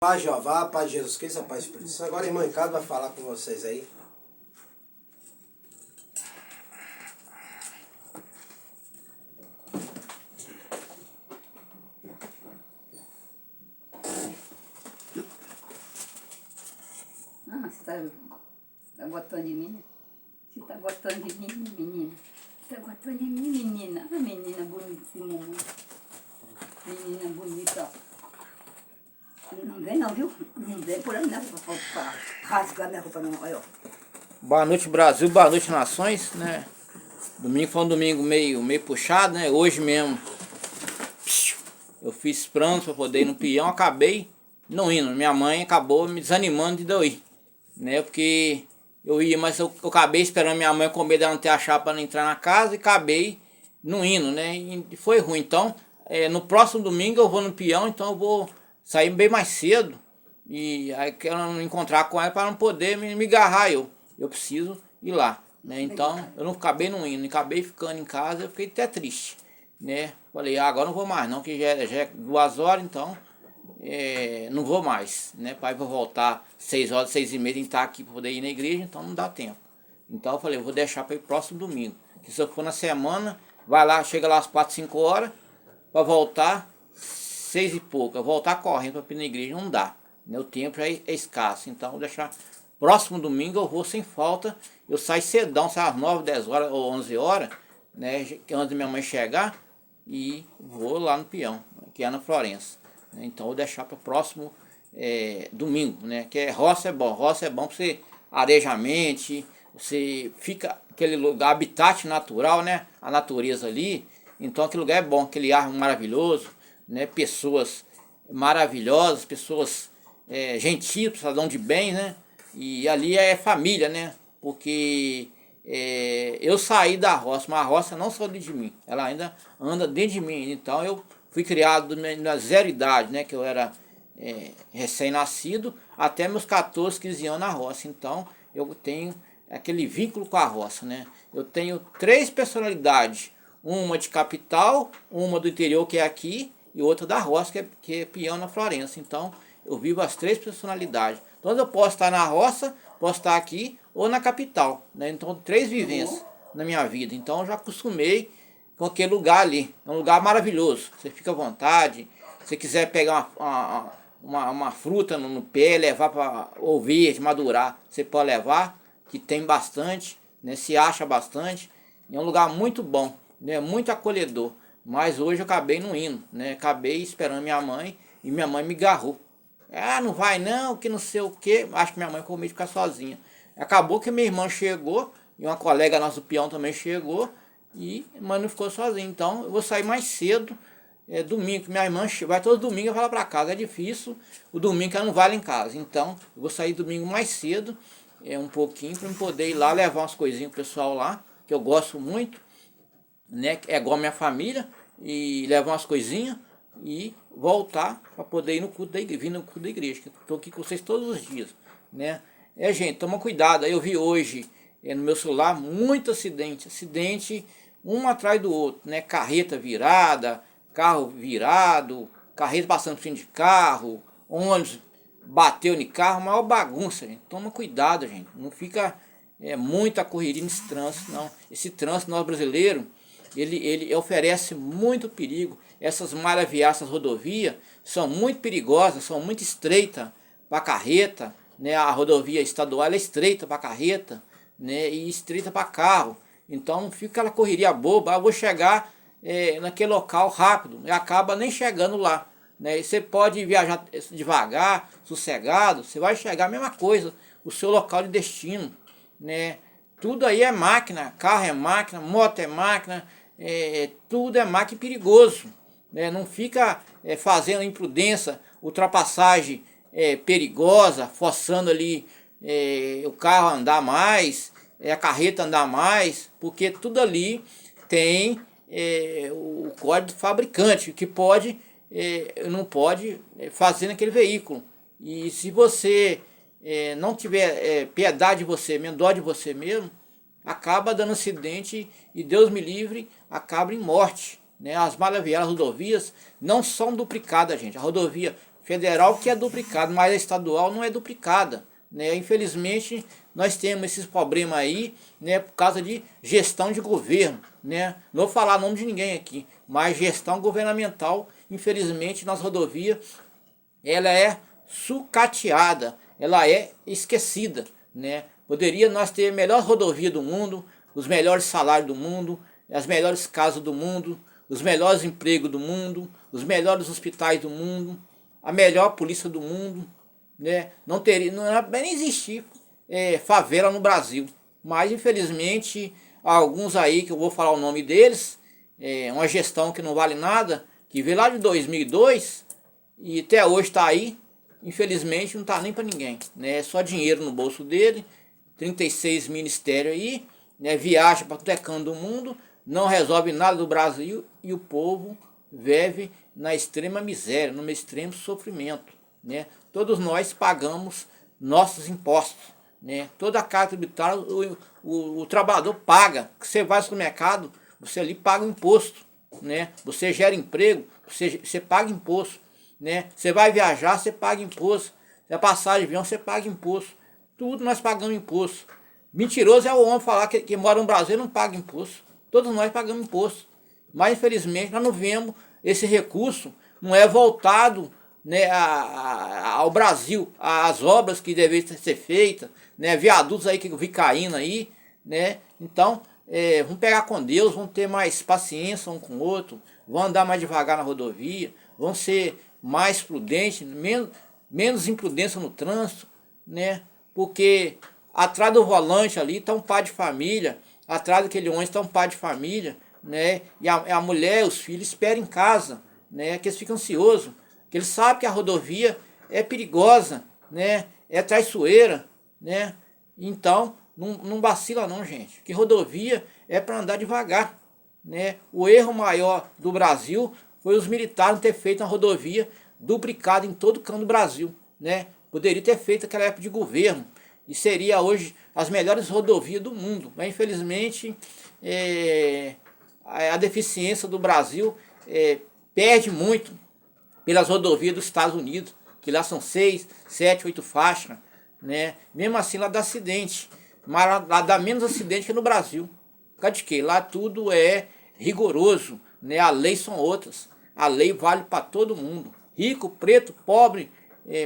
Paz Jeová, paz de Jesus Cristo, a paz do Espírito Santo. Agora a irmã Ricardo vai falar com vocês aí. Você tá gostando de mim, né? Você tá gostando de mim, menina? Você tá gostando de mim, menina? Ah, menina bonitinha, mamãe. Menina bonita. Não vem não, viu? Não vem por aí não, pra rasgar minha roupa não. Olha, ó. Boa noite, Brasil, boa noite, nações, né? Domingo foi um domingo meio puxado, né? Hoje mesmo eu fiz planos para poder ir no peão, acabei não indo. Minha mãe acabou me desanimando de eu ir, né? Porque eu ia, mas eu acabei esperando minha mãe com medo dela não ter a chave para não entrar na casa e acabei não indo, né? E foi ruim. Então, no próximo domingo eu vou no peão, então eu vou sair bem mais cedo e aí quero encontrar com ela para não poder me agarrar eu preciso ir lá, né? Então eu não acabei não indo, acabei ficando em casa, eu fiquei até triste, né? Falei, agora não vou mais não, que já é 2 horas, então não vou mais, né? Pai, vou voltar 6 horas, 6h30 em estar aqui para poder ir na igreja, então não dá tempo. Então eu falei, eu vou deixar para ir próximo domingo, que se eu for na semana, vai lá, chega lá às 4, 5 horas, para voltar 6 e pouco, eu voltar correndo para ir na igreja, não dá, né? O tempo é escasso, então vou deixar próximo domingo, eu vou sem falta, eu saio cedão, saio às 9, 10 horas ou 11 horas, né, antes da minha mãe chegar, e vou lá no peão, que é na Florença, né? Então eu vou deixar para o próximo domingo, né, que roça é bom para você arejar a mente, você fica aquele lugar, habitat natural, né, a natureza ali, então aquele lugar é bom, aquele ar maravilhoso, né, pessoas maravilhosas, pessoas gentis, cidadão de bem, né, e ali é família, né, porque eu saí da roça, mas a roça não saiu de mim, ela ainda anda dentro de mim, então eu fui criado na 0 idade, né, que eu era recém-nascido, até meus 14, 15 anos na roça, então eu tenho aquele vínculo com a roça, né, eu tenho 3 personalidades, uma de capital, uma do interior que é aqui, e outra da roça que é peão na Florença, então eu vivo as 3 personalidades, então eu posso estar na roça, posso estar aqui ou na capital, né? Então 3 vivências na minha vida, então eu já acostumei com aquele lugar ali, é um lugar maravilhoso, você fica à vontade, se quiser pegar uma fruta no pé, levar para ou verde, madurar, você pode levar, que tem bastante, né? Se acha bastante, é um lugar muito bom, né? Muito acolhedor, mas hoje eu acabei não indo, né? Acabei esperando minha mãe e minha mãe me agarrou. Ah, não vai não, que não sei o que. Acho que minha mãe ficou meio de ficar sozinha. Acabou que minha irmã chegou, e uma colega nossa do peão também chegou, e a mãe não ficou sozinha. Então eu vou sair mais cedo, domingo, que minha irmã vai todo domingo e vai lá pra casa. É difícil, o domingo que ela não vai lá em casa. Então eu vou sair domingo mais cedo, um pouquinho, para eu poder ir lá levar umas coisinhas pro pessoal lá, que eu gosto muito, né? É igual a minha família, e levar umas coisinhas e voltar para poder ir no culto da igreja, vir no culto da igreja, que eu estou aqui com vocês todos os dias, né? Gente, toma cuidado. Aí eu vi hoje no meu celular muito acidente um atrás do outro, né? Carreta virada, carro virado, carreta passando por cima de carro, ônibus bateu no carro, maior bagunça, gente. Toma cuidado, gente, não fica muita correria nesse trânsito, não. Esse trânsito nosso brasileiro, ele oferece muito perigo. Essas malhas viárias, essas rodovias, são muito perigosas, são muito estreitas para carreta, né? A rodovia estadual é estreita para carreta, né? E estreita para carro. Então fica aquela correria boba, eu vou chegar naquele local rápido, e acaba nem chegando lá, né? E você pode viajar devagar, sossegado, você vai chegar a mesma coisa, o seu local de destino, né? Tudo aí é máquina, carro é máquina, moto é máquina, tudo é máquina perigoso, né? Não fica fazendo imprudência, ultrapassagem perigosa, forçando ali o carro a andar mais, a carreta andar mais, porque tudo ali tem o código do fabricante, que pode, não pode fazer naquele veículo. E se você não tiver piedade de você mesmo, dó de você mesmo, acaba dando acidente e Deus me livre, acaba em morte, né? As malhas viárias, as rodovias não são duplicadas, gente. A rodovia federal que é duplicado, mas a estadual não é duplicada, né? Infelizmente, nós temos esses problemas aí, né, por causa de gestão de governo, né? Não vou falar nome de ninguém aqui, mas gestão governamental, infelizmente, nas rodovias, ela é sucateada, ela é esquecida, né? Poderia nós ter a melhor rodovia do mundo, os melhores salários do mundo, as melhores casas do mundo, os melhores empregos do mundo, os melhores hospitais do mundo, a melhor polícia do mundo, né? Não ia nem existir favela no Brasil. Mas infelizmente alguns aí, que eu vou falar o nome deles, uma gestão que não vale nada, que veio lá de 2002 e até hoje está aí, infelizmente não está nem para ninguém, né? Só dinheiro no bolso dele, 36 ministérios aí, né? Viaja para todo canto do mundo, não resolve nada do Brasil e o povo vive na extrema miséria, no extremo sofrimento, né? Todos nós pagamos nossos impostos, né? Toda a carga tributária o trabalhador paga. Você vai ao supermercado, você ali paga o imposto, né? Você gera emprego, você paga imposto, né? Você vai viajar, você paga imposto. Você passar de avião, você paga imposto. Tudo nós pagamos imposto. Mentiroso é o homem falar que mora no Brasil e não paga imposto. Todos nós pagamos imposto. Mas infelizmente nós não vemos esse recurso, não é voltado, né, ao Brasil, às obras que deveriam ser feitas, né, viadutos aí que eu vi caindo aí, né? Então, vamos pegar com Deus, vamos ter mais paciência um com o outro, vamos andar mais devagar na rodovia, vamos ser mais prudentes, menos imprudência no trânsito, né? Porque atrás do volante ali está um pai de família, atrás daquele ônibus está um pai de família, né? E a mulher, os filhos esperam em casa, né? Que eles ficam ansiosos, que eles sabem que a rodovia é perigosa, né? É traiçoeira, né? Então, não vacila não, gente. Que rodovia é para andar devagar, né? O erro maior do Brasil foi os militares ter feito uma rodovia duplicada em todo o canto do Brasil, né? Poderia ter feito aquela época de governo e seria hoje as melhores rodovias do mundo. Mas infelizmente a deficiência do Brasil perde muito pelas rodovias dos Estados Unidos, que lá são 6, 7, 8 faixas, né? Mesmo assim lá dá acidente, mas lá dá menos acidente que no Brasil. Por causa de quê? Lá tudo é rigoroso, né? As leis são outras, a lei vale para todo mundo, rico, preto, pobre,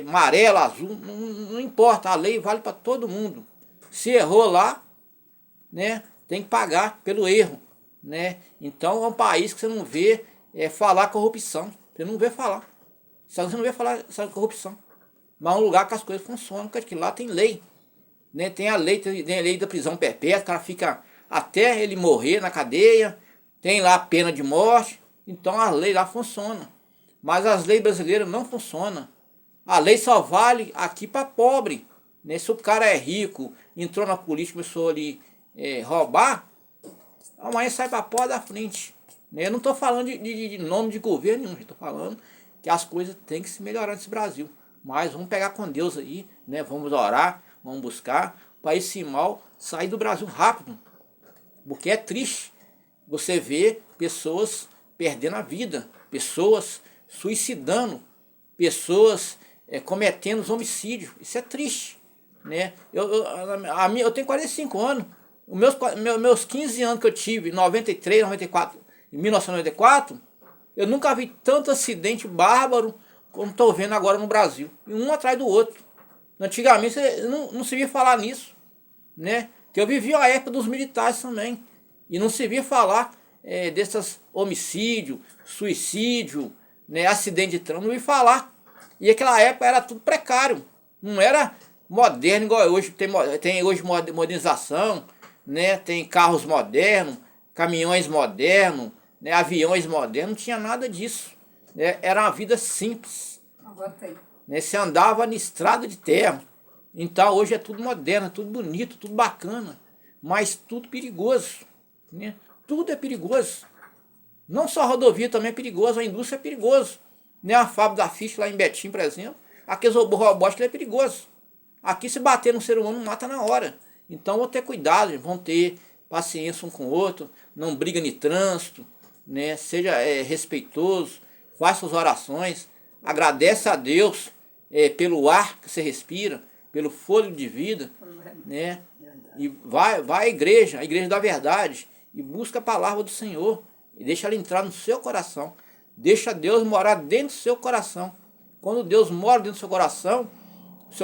amarelo, azul, não importa, a lei vale para todo mundo. Se errou lá, né, tem que pagar pelo erro, né? Então é um país que você não vê falar corrupção, você não vê falar, você não vê falar sobre corrupção, mas é um lugar que as coisas funcionam, porque lá tem lei, né? Tem a lei da prisão perpétua, o cara fica até ele morrer na cadeia, tem lá a pena de morte, então as leis lá funcionam, mas as leis brasileiras não funcionam. A lei só vale aqui para pobre, né? Se o cara é rico, entrou na política, começou ali roubar, amanhã sai para a porta da frente, né? Eu não estou falando de nome de governo nenhum, estou falando que as coisas têm que se melhorar nesse Brasil. Mas vamos pegar com Deus aí, né? Vamos orar, vamos buscar para esse mal sair do Brasil rápido, porque é triste você ver pessoas perdendo a vida, pessoas suicidando, pessoas cometendo homicídios. Isso é triste, né? Eu tenho 45 anos, os meus 15 anos que eu tive, em 93, 94, em 1994, eu nunca vi tanto acidente bárbaro como estou vendo agora no Brasil, e um atrás do outro. Antigamente não se via falar nisso, né? Que eu vivi a época dos militares também, e não se via falar desses homicídio, suicídio, né, acidente de trânsito, não vi falar. E aquela época era tudo precário, não era moderno igual hoje. Tem hoje modernização, né? Tem carros modernos, caminhões modernos, né? Aviões modernos, não tinha nada disso, né? Era uma vida simples, né? Você andava na estrada de terra. Então hoje é tudo moderno, tudo bonito, tudo bacana, mas tudo perigoso, né? Tudo é perigoso. Não só a rodovia também é perigoso, a indústria é perigoso, né? A fábrica da Fiat lá em Betim, por exemplo, aqueles robóticos é perigoso. Aqui se bater no ser humano mata na hora. Então vão ter cuidado, vão ter paciência um com o outro, não briga no trânsito, né? Seja respeitoso, faça as orações. agradece a Deus pelo ar que você respira, pelo fôlego de vida, né? E vai à igreja, a igreja da verdade, e busca a palavra do Senhor, e deixa ela entrar no seu coração. Deixa Deus morar dentro do seu coração. Quando Deus mora dentro do seu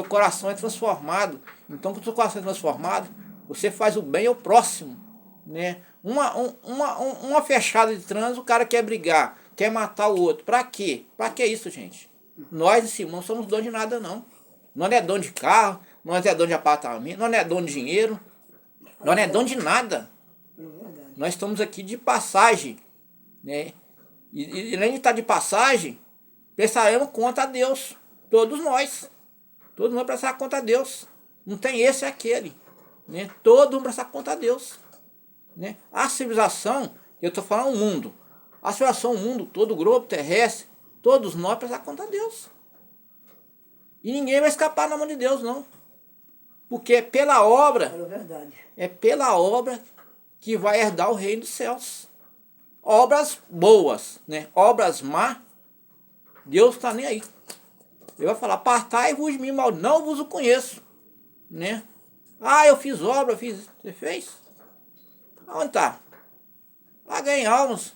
coração é transformado. Então, quando o seu coração é transformado, você faz o bem ao próximo, né? Uma fechada de trânsito, o cara quer brigar, quer matar o outro. Para quê? Para que isso, gente? Nós, esse irmão, não somos donos de nada, não. Nós não é dono de carro, nós não é dono de apartamento, nós não é dono de dinheiro, nós não é dono de nada. Nós estamos aqui de passagem, né? E além de estar de passagem, prestaremos conta a Deus. Todos nós prestaremos conta a Deus. Não tem esse e aquele, né? Todo mundo prestar conta a Deus, né? A civilização, eu estou falando o mundo, a civilização, o mundo, todo o globo terrestre, todos nós prestar conta a Deus. E ninguém vai escapar na mão de Deus, não. Porque é pela obra que vai herdar o reino dos céus. Obras boas, né? Obras má, Deus está nem aí. Ele vai falar, apartai-vos de mim, mal, não vos o conheço, né? Ah, eu fiz obra, você fez? Onde está? Ah, ganhei almas,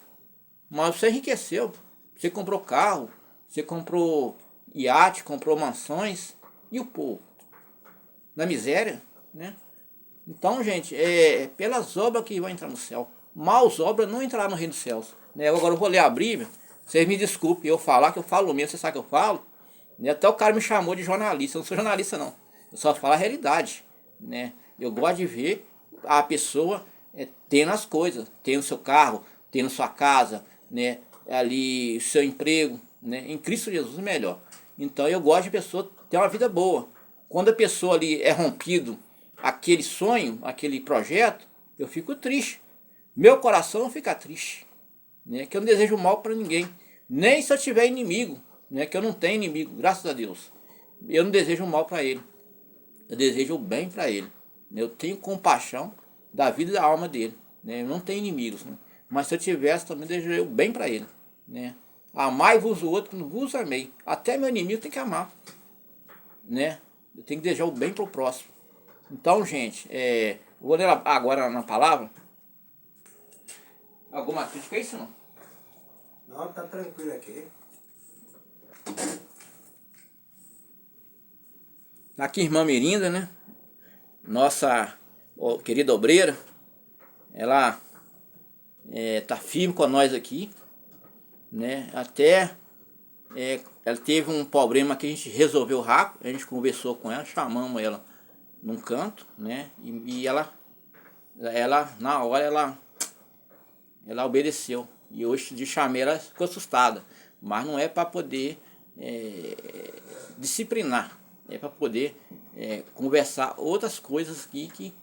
mas você enriqueceu. Você comprou carro, você comprou iate, comprou mansões, e o povo? Na miséria, né? Então, gente, é pelas obras que vai entrar no céu. Maus obras não entrarão no reino dos céus, né? Agora eu vou ler a Bíblia, vocês me desculpem eu falar, que eu falo mesmo, você sabe que eu falo, né? Até o cara me chamou de jornalista, eu não sou jornalista não, eu só falo a realidade, né? Eu gosto de ver a pessoa tendo as coisas, tendo seu carro, tendo sua casa, né? Ali seu emprego, né? Em Cristo Jesus é melhor. Então eu gosto de pessoa ter uma vida boa. Quando a pessoa ali é rompido aquele sonho, aquele projeto, eu fico triste. Meu coração não fica triste, né? Que eu não desejo mal para ninguém. Nem se eu tiver inimigo, né? Que eu não tenho inimigo, graças a Deus. Eu não desejo mal para ele. Eu desejo o bem para ele. Eu tenho compaixão da vida e da alma dele, né? Eu não tenho inimigos, né? Mas se eu tivesse, também desejaria o bem para ele, né? Amai-vos o outro como vos amei. Até meu inimigo tem que amar, né? Eu tenho que desejar o bem para o próximo. Então, gente, vou ler agora na palavra. Alguma crítica é isso, não? Não, tá tranquilo aqui. Aqui, irmã Mirinda, né? Nossa querida obreira. Ela tá firme com nós aqui, né? Até ela teve um problema que a gente resolveu rápido. A gente conversou com ela, chamamos ela num canto, né? E ela na hora, ela obedeceu. E hoje de chamei ela, ficou assustada. Mas não é para poder disciplinar. É para poder conversar outras coisas aqui que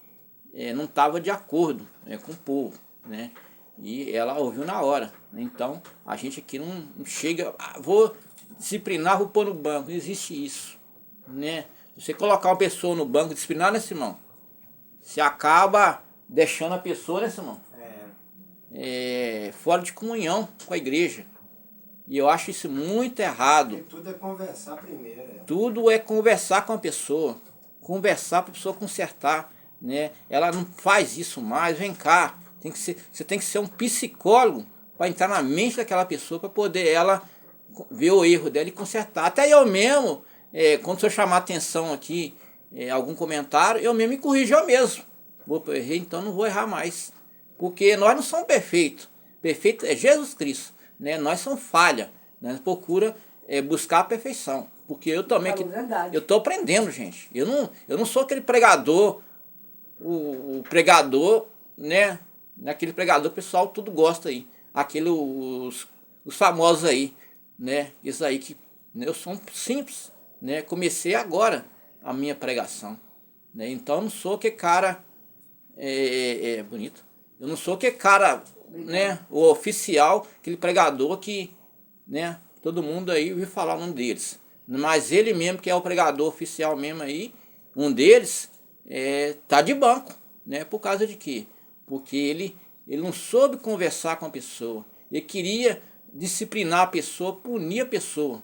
não estava de acordo com o povo, né? E ela ouviu na hora, né? Então a gente aqui não chega, vou disciplinar, vou pôr no banco. Não existe isso, né? Você colocar uma pessoa no banco, disciplinar, né, Simão? Você acaba deixando a pessoa, né, Simão? Fora de comunhão com a igreja. E eu acho isso muito errado. E tudo é conversar primeiro. Tudo é conversar com a pessoa. Conversar para a pessoa consertar, né? Ela não faz isso mais, vem cá. Você tem que ser um psicólogo para entrar na mente daquela pessoa, para poder ela ver o erro dela e consertar. Até eu mesmo, quando eu chamar atenção aqui, algum comentário, eu mesmo me corrijo eu mesmo. Eu errei, então não vou errar mais. Porque nós não somos perfeitos. Perfeito é Jesus Cristo, né? Nós somos falha. Nós procura buscar a perfeição. Porque eu também eu estou aprendendo, gente. Eu não sou aquele pregador, o pregador, né? Naquele pregador que o pessoal tudo gosta aí. Os famosos aí, né? Isso aí que, né? Eu sou simples, né? Comecei agora a minha pregação, né? Então eu não sou que cara bonito. Eu não sou que cara, né? O oficial, aquele pregador que, né? Todo mundo aí ouviu falar um deles. Mas ele mesmo, que é o pregador oficial mesmo aí, um deles, tá de banco, né? Por causa de quê? Porque ele não soube conversar com a pessoa. Ele queria disciplinar a pessoa, punir a pessoa.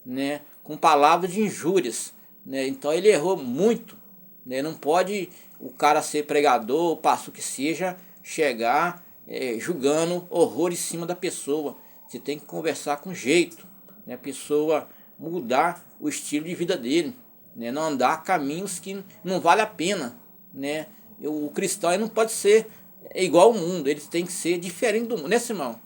né, com palavras de injúrias, né? Então ele errou muito, né? Não pode o cara ser pregador, o pastor que seja, chegar julgando horror em cima da pessoa. Você tem que conversar com jeito, né? A pessoa mudar o estilo de vida dele, né? Não andar caminhos que não vale a pena, né? O cristão ele não pode ser igual ao mundo, ele tem que ser diferente do mundo, né, Simão?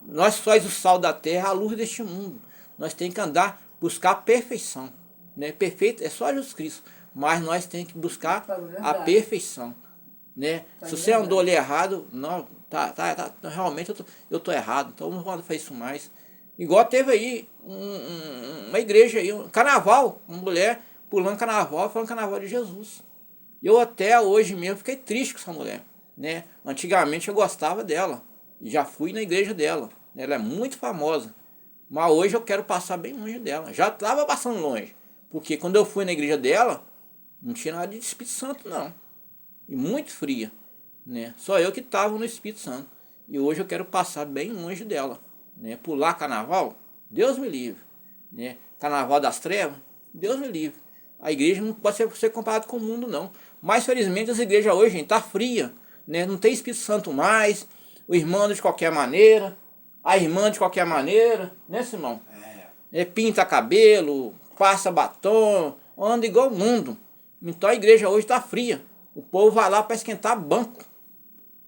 Nós somos o sal da terra, a luz deste mundo. Nós temos que andar, buscar a perfeição, né? Perfeito é só Jesus Cristo, mas nós temos que buscar a perfeição, né? Se você andou ali errado, não, realmente eu tô errado, então não vou fazer isso mais. Igual teve aí uma igreja aí, um carnaval, uma mulher pulando carnaval, falando carnaval de Jesus. Eu até hoje mesmo fiquei triste com essa mulher, né? Antigamente eu gostava dela, já fui na igreja dela, ela é muito famosa, mas hoje eu quero passar bem longe dela. Já estava passando longe, porque quando eu fui na igreja dela, não tinha nada de Espírito Santo não, e muito fria, né? Só eu que estava no Espírito Santo, e hoje eu quero passar bem longe dela, né? Pular carnaval, Deus me livre, né? Carnaval das trevas, Deus me livre. A igreja não pode ser comparada com o mundo não, mas felizmente as igrejas hoje, gente, tá fria, né? Não tem Espírito Santo mais, o irmão de qualquer maneira, a irmã de qualquer maneira, né, Simão? Pinta cabelo, passa batom, anda igual o mundo. Então a igreja hoje está fria. O povo vai lá para esquentar banco.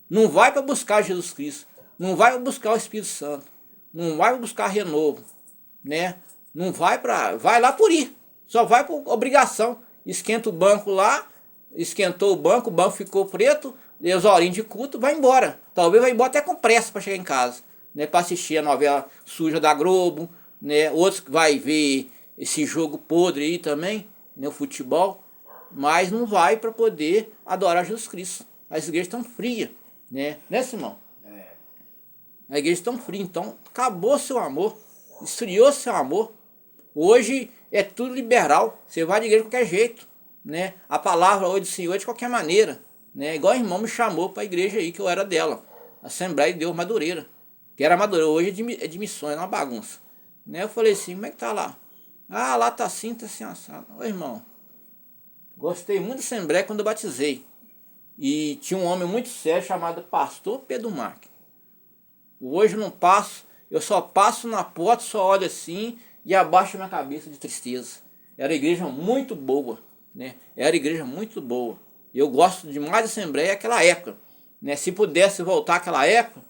Não vai para buscar Jesus Cristo. Não vai para buscar o Espírito Santo. Não vai para buscar renovo, né? Não vai para... Vai lá por ir. Só vai por obrigação. Esquenta o banco lá, esquentou o banco ficou preto, deu as horinhas de culto, vai embora. Talvez vai embora até com pressa para chegar em casa, né? Para assistir a novela suja da Globo, né? Outros que vai ver esse jogo podre aí também, né? O futebol, mas não vai para poder adorar Jesus Cristo. As igrejas estão frias, né? Né, Simão? A igreja está fria, então acabou seu amor, esfriou seu amor. Hoje é tudo liberal, você vai de igreja de qualquer jeito, né? A palavra hoje do Senhor é de qualquer maneira, né? Igual o irmão me chamou para a igreja aí que eu era dela, Assembleia de Deus Madureira, que era Madureira, hoje é de missões, é uma bagunça, né? Eu falei assim, como é que tá lá? Ah, lá tá assim assado. Ô irmão, gostei muito da Assembleia quando eu batizei, e tinha um homem muito sério chamado Pastor Pedro Marques. Hoje eu não passo, eu só passo na porta, só olho assim e abaixo a minha cabeça de tristeza. Era igreja muito boa, né? Era igreja muito boa. Eu gosto demais da Assembleia naquela época, né? Se pudesse voltar àquela época,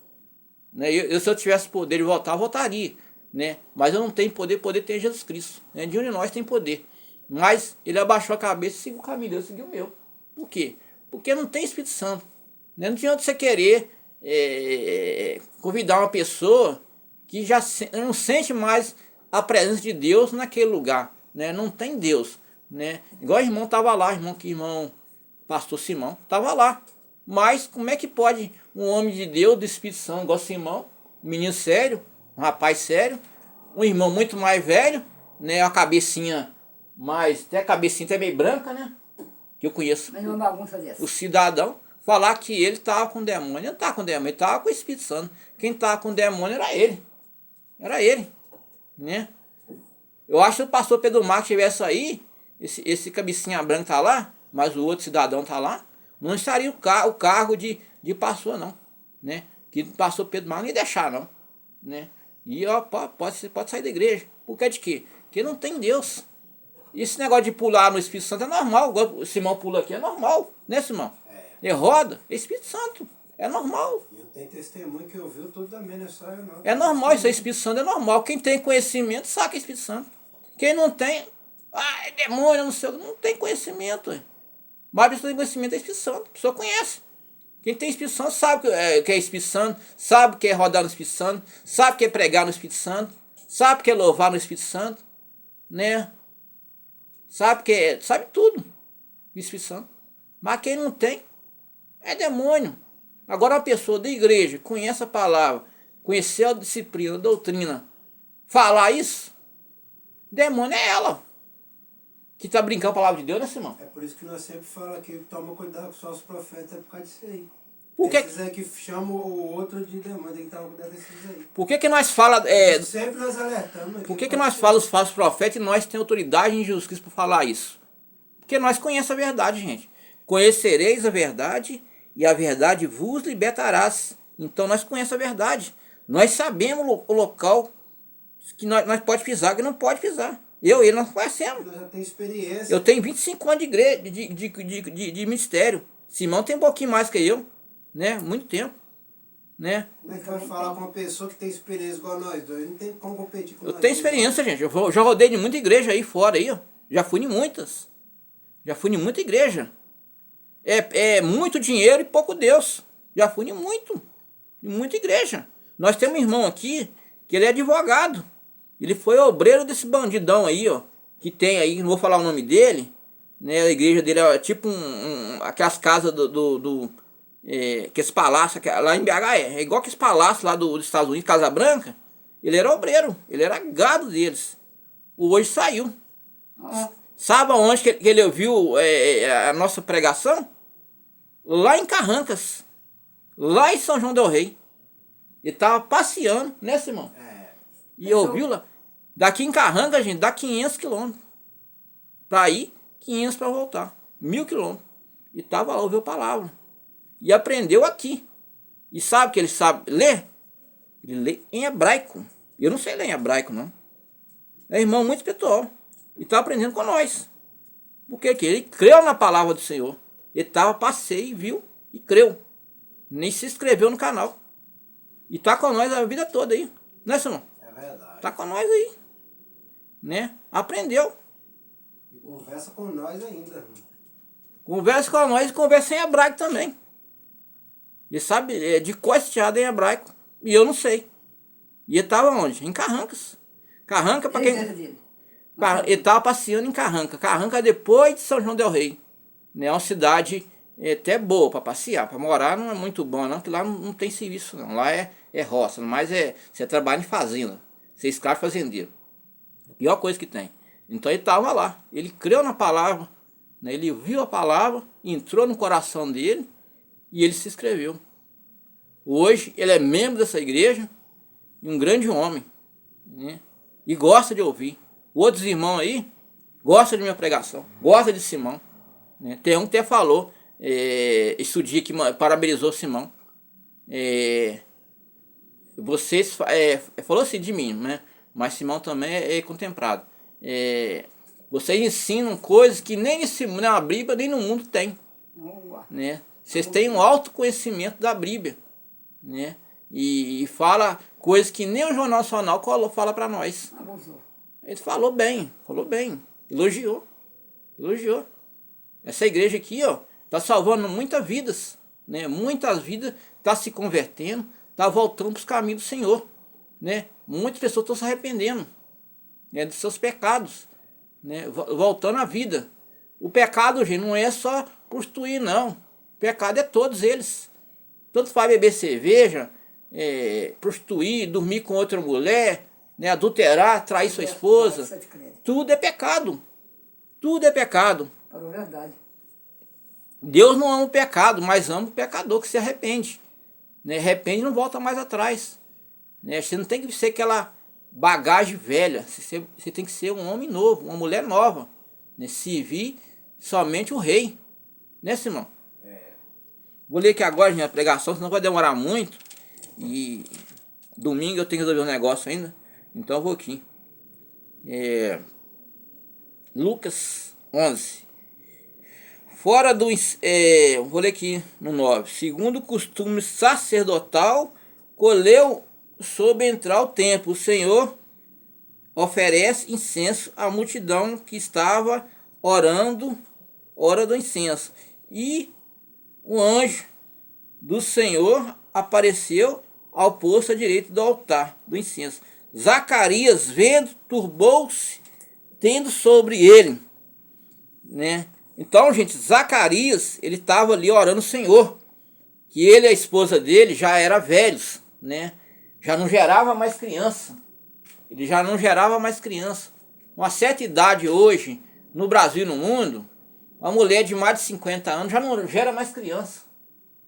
né? Se eu tivesse poder de voltar, eu voltaria, né? Mas eu não tenho poder tem Jesus Cristo, né? De um de nós tem poder. Mas ele abaixou a cabeça e seguiu o caminho dele, seguiu o meu. Por quê? Porque não tem Espírito Santo, né? Não tinha onde você querer convidar uma pessoa que já não sente mais a presença de Deus naquele lugar, né? Não tem Deus, né? Igual o irmão estava lá, irmão pastor Simão estava lá, mas como é que pode um homem de Deus, do Espírito Santo, igual Simão, um menino sério, um rapaz sério, um irmão muito mais velho, né? A cabecinha mais, até a cabecinha até meio branca, né? Que eu conheço, mas uma bagunça dessa. O cidadão falar que ele estava com demônio. Ele não estava com demônio, ele estava com o Espírito Santo. Quem estava com demônio era ele. Era ele, né? Eu acho que o pastor Pedro Marques tivesse aí, esse cabecinha branca tá lá, mas o outro cidadão tá lá, não estaria o cargo de pastor não, né? Que o pastor Pedro Marques não ia deixar não, né? E ó, pode sair da igreja. Por que de quê? Porque não tem Deus. Esse negócio de pular no Espírito Santo é normal. O Simão pula aqui, é normal, né, Simão? Ele roda, é Espírito Santo, é normal. Eu tenho testemunho que ouviu tudo também, não é só eu não. É normal, isso é Espírito Santo, é normal. Quem tem conhecimento sabe que é Espírito Santo. Quem não tem, é demônio, não sei, não tem conhecimento. Mas a pessoa tem conhecimento é Espírito Santo, a pessoa conhece. Quem tem Espírito Santo sabe que é Espírito Santo, sabe que é rodar no Espírito Santo, sabe que é pregar no Espírito Santo, sabe que é louvar no Espírito Santo, né? Sabe tudo do Espírito Santo. Mas quem não tem, é demônio. Agora uma pessoa da igreja conhece a palavra, conhecer a disciplina, a doutrina, falar isso, demônio é ela. Que está brincando com a palavra de Deus, né, Simão? É por isso que nós sempre falamos aqui, toma cuidado com os falsos profetas, é por causa disso aí. Por que, Esses aí que chamam o outro de demônio, tem que estar cuidado desses aí. por que nós fala, Sempre nós alertamos. Aqui por que nós falamos os falsos profetas e nós temos autoridade em Jesus Cristo para falar isso? Porque nós conhecemos a verdade, gente. Conhecereis a verdade e a verdade vos libertarás. Então nós conhecemos a verdade. Nós sabemos o local que nós pode pisar, que não pode pisar. Eu e ele nós conhecemos. Nós já tem experiência. Eu tenho 25 anos de igreja, de ministério. Simão tem um pouquinho mais que eu, né? Muito tempo, né? Como é que vai falar com uma pessoa que tem experiência igual nós dois? Não tem como competir com nós. Eu tenho experiência, gente. Eu já rodei de muita igreja aí fora aí, ó. Já fui em muitas. Já fui em muita igreja. É muito dinheiro e pouco Deus. Já fui em muita igreja. Nós temos um irmão aqui que ele é advogado. Ele foi obreiro desse bandidão aí, ó. Que tem aí, não vou falar o nome dele, né? A igreja dele é tipo aquelas casas aqueles palácios lá em BH é igual aqueles palácios lá dos Estados Unidos, Casa Branca. Ele era obreiro, ele era gado deles. Hoje saiu. Sabe onde que ele ouviu a nossa pregação? Lá em Carrancas, lá em São João del Rei. Ele estava passeando, né, Simão? E ouviu lá. Daqui em Carrancas, gente, dá 500 quilômetros. Para ir, 500 para voltar. 1000 quilômetros. E estava lá, ouviu a palavra. E aprendeu aqui. E sabe que ele sabe ler? Ele lê em hebraico. Eu não sei ler em hebraico, não. É irmão muito espiritual. E está aprendendo com nós. Porque ele creu na palavra do Senhor. Ele estava, passeio, viu e creu. Nem se inscreveu no canal. E está com nós a vida toda aí. Né, Simão? É verdade. Está com nós aí. Né? Aprendeu. E conversa com nós ainda. Conversa com nós e conversa em hebraico também. Ele sabe de cor estiada em hebraico. E eu não sei. E ele estava onde? Em Carrancas. Carranca, para quem... Ele estava passeando em Carranca. Carranca é depois de São João del Rei. É uma cidade até boa para passear. Para morar não é muito bom, não, porque lá não tem serviço, não. Lá é roça, mas você trabalha em fazenda. Você é escravo fazendeiro. A pior coisa que tem. Então ele estava lá. Ele creu na palavra, né? Ele viu a palavra, entrou no coração dele e ele se inscreveu. Hoje ele é membro dessa igreja e um grande homem, né? E gosta de ouvir. Outros irmãos aí gostam de minha pregação, gostam de Simão, né? Tem um que até falou, esse dia que parabenizou Simão. Vocês, falou assim de mim, né? Mas Simão também é contemplado. Vocês ensinam coisas que nem na Bíblia nem no mundo tem, né? Vocês têm um autoconhecimento da Bíblia, né? E fala coisas que nem o Jornal Nacional fala para nós. Ele falou bem, elogiou. Essa igreja aqui, ó, tá salvando muitas vidas, né? Muitas vidas tá se convertendo, tá voltando para os caminhos do Senhor, né? Muitas pessoas estão se arrependendo, né, dos seus pecados, né? Voltando à vida. O pecado, gente, não é só prostituir, não. O pecado é todos eles. Tanto faz beber cerveja, prostituir, dormir com outra mulher, né, adulterar, trair sua esposa. Tudo é pecado. Tudo é pecado. Falou verdade. Deus não ama o pecado, mas ama o pecador que se arrepende. Né? Arrepende e não volta mais atrás. Né? Você não tem que ser aquela bagagem velha. Você tem que ser um homem novo, uma mulher nova. Né? Servir somente o rei. Né, Simão? Vou ler aqui agora, gente, a pregação, senão vai demorar muito. E domingo eu tenho que resolver um negócio ainda. Então eu vou aqui. Lucas 11. Fora do... vou ler aqui no 9. Segundo o costume sacerdotal, colheu sob entrar o templo. O Senhor oferece incenso à multidão que estava orando, hora do incenso. E o anjo do Senhor apareceu ao posto à direita do altar do incenso. Zacarias, vendo, turbou-se, tendo sobre ele, né? Então, gente, Zacarias, ele estava ali orando o Senhor, que ele e a esposa dele já eram velhos, né? Já não gerava mais criança. Ele já não gerava mais criança. Uma certa idade hoje, no Brasil e no mundo, uma mulher de mais de 50 anos já não gera mais criança,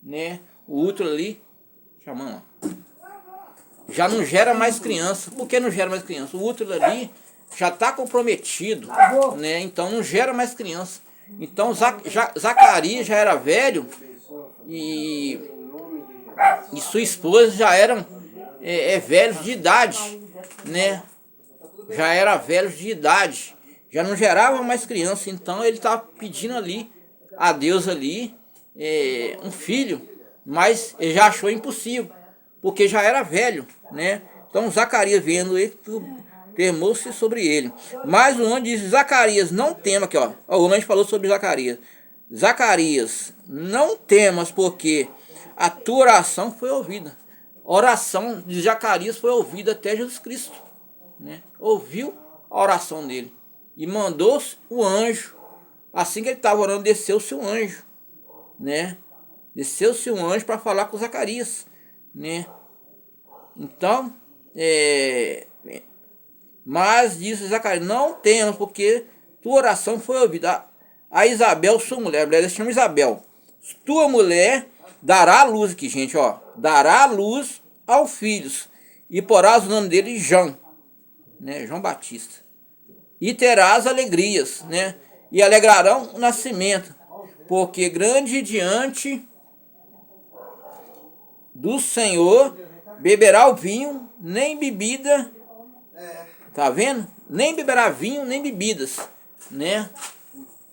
né? o útero ali, chamando, já não gera mais criança. Por que não gera mais criança? O útero ali já está comprometido, né? Então não gera mais criança. Então Zacarias já era velho e sua esposa já eram velhos de idade, né? Já era velhos de idade, já não gerava mais criança. Então ele estava pedindo ali a Deus ali um filho, mas ele já achou impossível, porque já era velho, né? Então Zacarias, vendo ele, temou-se sobre ele. Mas o anjo disse: Zacarias, não tema. Aqui, ó. O anjo falou sobre Zacarias: Zacarias, não temas, porque a tua oração foi ouvida. A oração de Zacarias foi ouvida até Jesus Cristo, né? Ouviu a oração dele e mandou o anjo. Assim que ele estava orando, desceu-se um anjo, né? Desceu-se um anjo para falar com Zacarias, né? Então, mas disse Zacarias: não temas, porque tua oração foi ouvida. A Isabel, sua mulher, a mulher se chama Isabel, tua mulher dará a luz aqui, gente, ó, dará a luz aos filhos, e porás o nome dele João, né? João Batista. E terás alegrias, né? E alegrarão o nascimento, porque grande diante do Senhor beberá o vinho, nem bebida. Tá vendo? Nem beberá vinho, nem bebidas, né?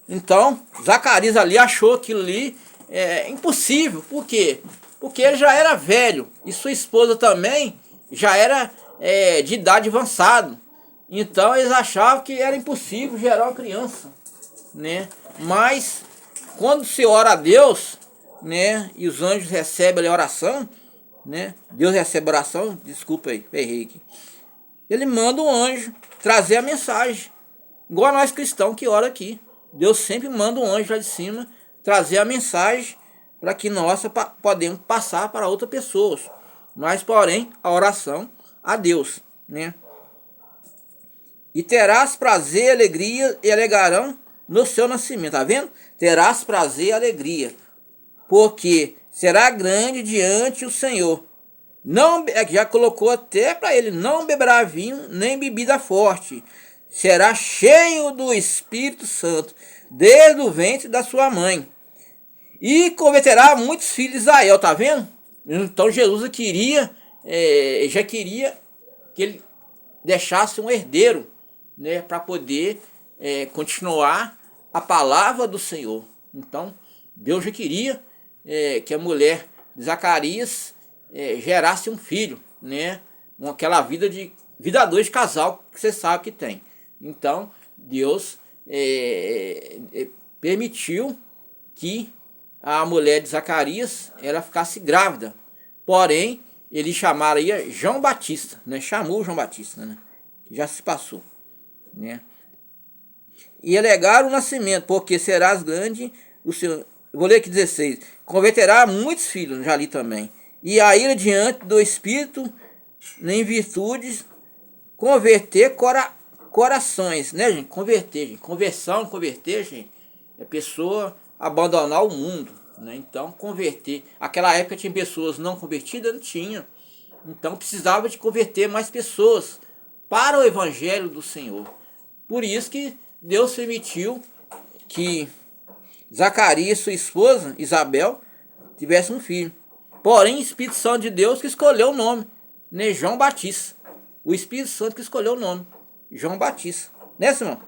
Então, Zacarias ali achou aquilo ali impossível. Por quê? Porque ele já era velho e sua esposa também já era de idade avançada. Então, eles achavam que era impossível gerar uma criança, né? Mas, quando se ora a Deus, né? E os anjos recebem a oração, né? Deus recebe a oração, desculpa aí, errei aqui. Ele manda um anjo trazer a mensagem. Igual nós cristãos que ora aqui. Deus sempre manda um anjo lá de cima trazer a mensagem para que nós podemos passar para outras pessoas. Mas, porém, a oração a Deus, né? E terás prazer e alegria e alegarão no seu nascimento. Tá vendo? Terás prazer e alegria, porque será grande diante o Senhor. Não, já colocou até para ele: não beberá vinho nem bebida forte, será cheio do Espírito Santo desde o ventre da sua mãe, e converterá muitos filhos de Israel. Tá vendo? Então Jesus já queria que ele deixasse um herdeiro, né, para poder continuar a palavra do Senhor. Então Deus já queria que a mulher de Zacarias gerasse um filho, né? Aquela vida a dois de casal que você sabe que tem. Então Deus permitiu que a mulher de Zacarias ela ficasse grávida. Porém, ele chamaria João Batista, né? Chamou João Batista, né? Já se passou, né? E alegar o nascimento, porque serás grande o Senhor. Vou ler aqui 16. Converterá muitos filhos, já li também. E a ira diante do Espírito, em virtudes, converter corações, né, gente? Converter, gente. Converter, gente, é pessoa abandonar o mundo, né? Então, converter. Aquela época tinha pessoas não convertidas? Não tinha. Então, precisava de converter mais pessoas para o Evangelho do Senhor. Por isso que Deus permitiu que Zacarias, sua esposa, Isabel, tivesse um filho. Porém, o Espírito Santo de Deus que escolheu o nome, né? João Batista. O Espírito Santo que escolheu o nome, João Batista. Né, Simão?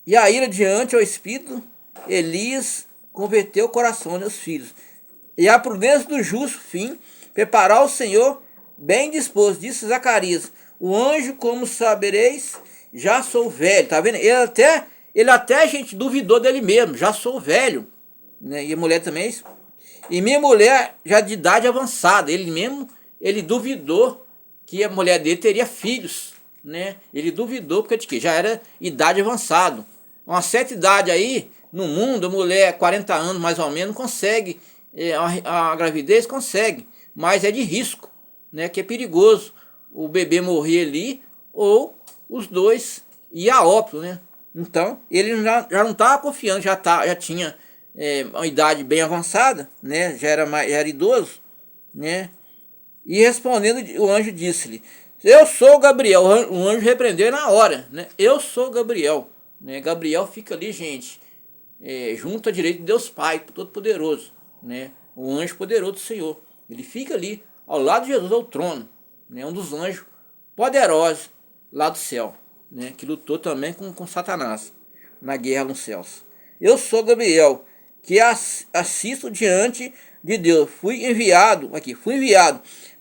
E a ira diante ao Espírito, Elias converteu o coração dos filhos. E a prudência do justo fim, preparar o Senhor bem disposto, disse Zacarias: o anjo, como sabereis, já sou velho. Tá vendo? Ele até, gente, duvidou dele mesmo. Já sou velho, né? E a mulher também. E minha mulher já de idade avançada. Ele duvidou que a mulher dele teria filhos, né? Ele duvidou porque de que já era idade avançada. Uma certa idade aí, no mundo, a mulher 40 anos mais ou menos consegue, a gravidez consegue, mas é de risco, né? Que é perigoso o bebê morrer ali ou os dois ir a óbito, né? Então ele já não estava confiando, já tinha uma idade bem avançada, né? Já era idoso, né? E respondendo, o anjo disse-lhe: eu sou Gabriel. O anjo repreendeu na hora, né? Eu sou Gabriel, né? Gabriel fica ali, gente, junto à direita de Deus Pai, Todo-Poderoso, né? O anjo poderoso do Senhor. Ele fica ali, ao lado de Jesus, ao trono, né? Um dos anjos poderosos lá do céu, né? Que lutou também com Satanás na guerra nos céus. Eu sou Gabriel, que assisto diante de Deus. Fui enviado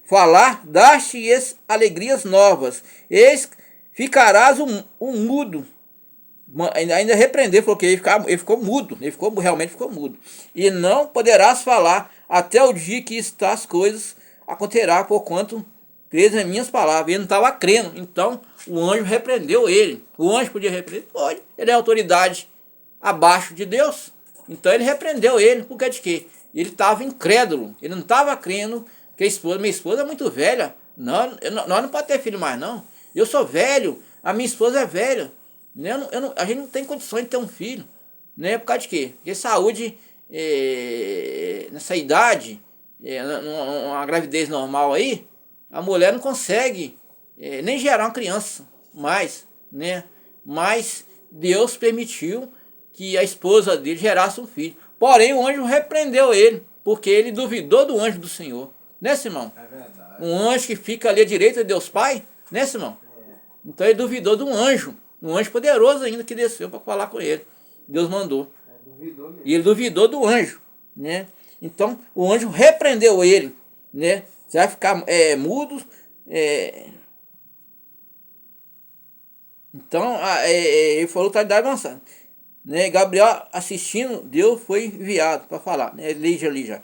falar, dar-te alegrias novas. Eis ficarás um mudo. Ainda repreendeu, falou que ele ficou mudo. Realmente ficou mudo. E não poderás falar até o dia que estas coisas acontecerá, porquanto crês em minhas palavras. Ele não estava crendo. Então o anjo repreendeu ele. O anjo podia repreender? Pode. Ele é autoridade abaixo de Deus. Então ele repreendeu ele. Por causa de quê? Ele estava incrédulo. Ele não estava crendo que minha esposa é muito velha. Nós não podemos ter filho mais, não. Eu sou velho, a minha esposa é velha. A gente não tem condições de ter um filho. Né? Por causa de quê? Porque saúde, nessa idade, uma gravidez normal aí, a mulher não consegue nem gerar uma criança mais. Né? Mas Deus permitiu que a esposa dele gerasse um filho. Porém, o anjo repreendeu ele, porque ele duvidou do anjo do Senhor. Né, Simão? É verdade. Um anjo que fica ali à direita de Deus Pai, né, Simão? Então ele duvidou de um anjo poderoso ainda que desceu para falar com ele. Deus mandou. Duvidou mesmo. E ele duvidou do anjo, né? Então o anjo repreendeu ele, né? Você vai ficar mudo. Então ele falou que está idade avançada. Né? Gabriel assistindo, Deus foi enviado para falar. Né? Ali já.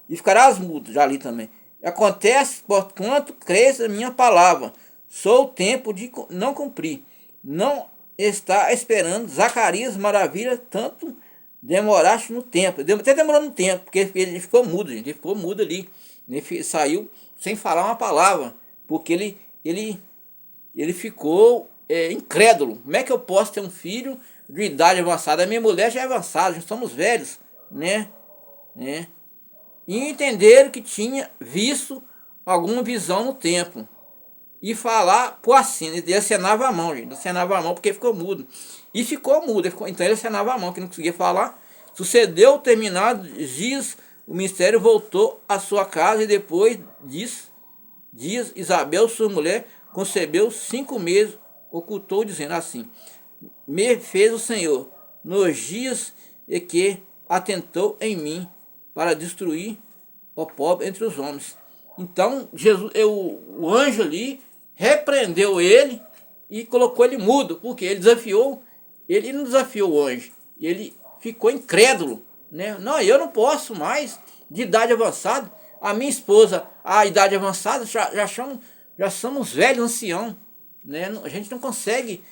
E ficarás mudo, já ali também. Acontece, porquanto crês na minha palavra. Sou o tempo de não cumprir. Não está esperando. Zacarias, maravilha, tanto demoraste no tempo. Até demorou no tempo, porque ele ficou mudo, gente. Ele ficou mudo ali. Ele saiu sem falar uma palavra. Porque ele ficou incrédulo. Como é que eu posso ter um filho de idade avançada? A minha mulher já é avançada, já somos velhos, né? E entenderam que tinha visto alguma visão no templo. E falar por assim, ele acenava a mão, gente. Acenava a mão porque ficou mudo. E ficou mudo, então ele acenava a mão, que não conseguia falar. Sucedeu, terminado dias, o mistério voltou à sua casa. E depois dias, Isabel, sua mulher, concebeu 5 meses, ocultou, dizendo assim: me fez o Senhor nos dias em que atentou em mim, para destruir o pobre entre os homens. Então o anjo ali repreendeu ele e colocou ele mudo, porque ele não desafiou o anjo, ele ficou incrédulo, né? Não, eu não posso mais, de idade avançada. A minha esposa, a idade avançada, já somos velhos, anciãos, né? A gente não consegue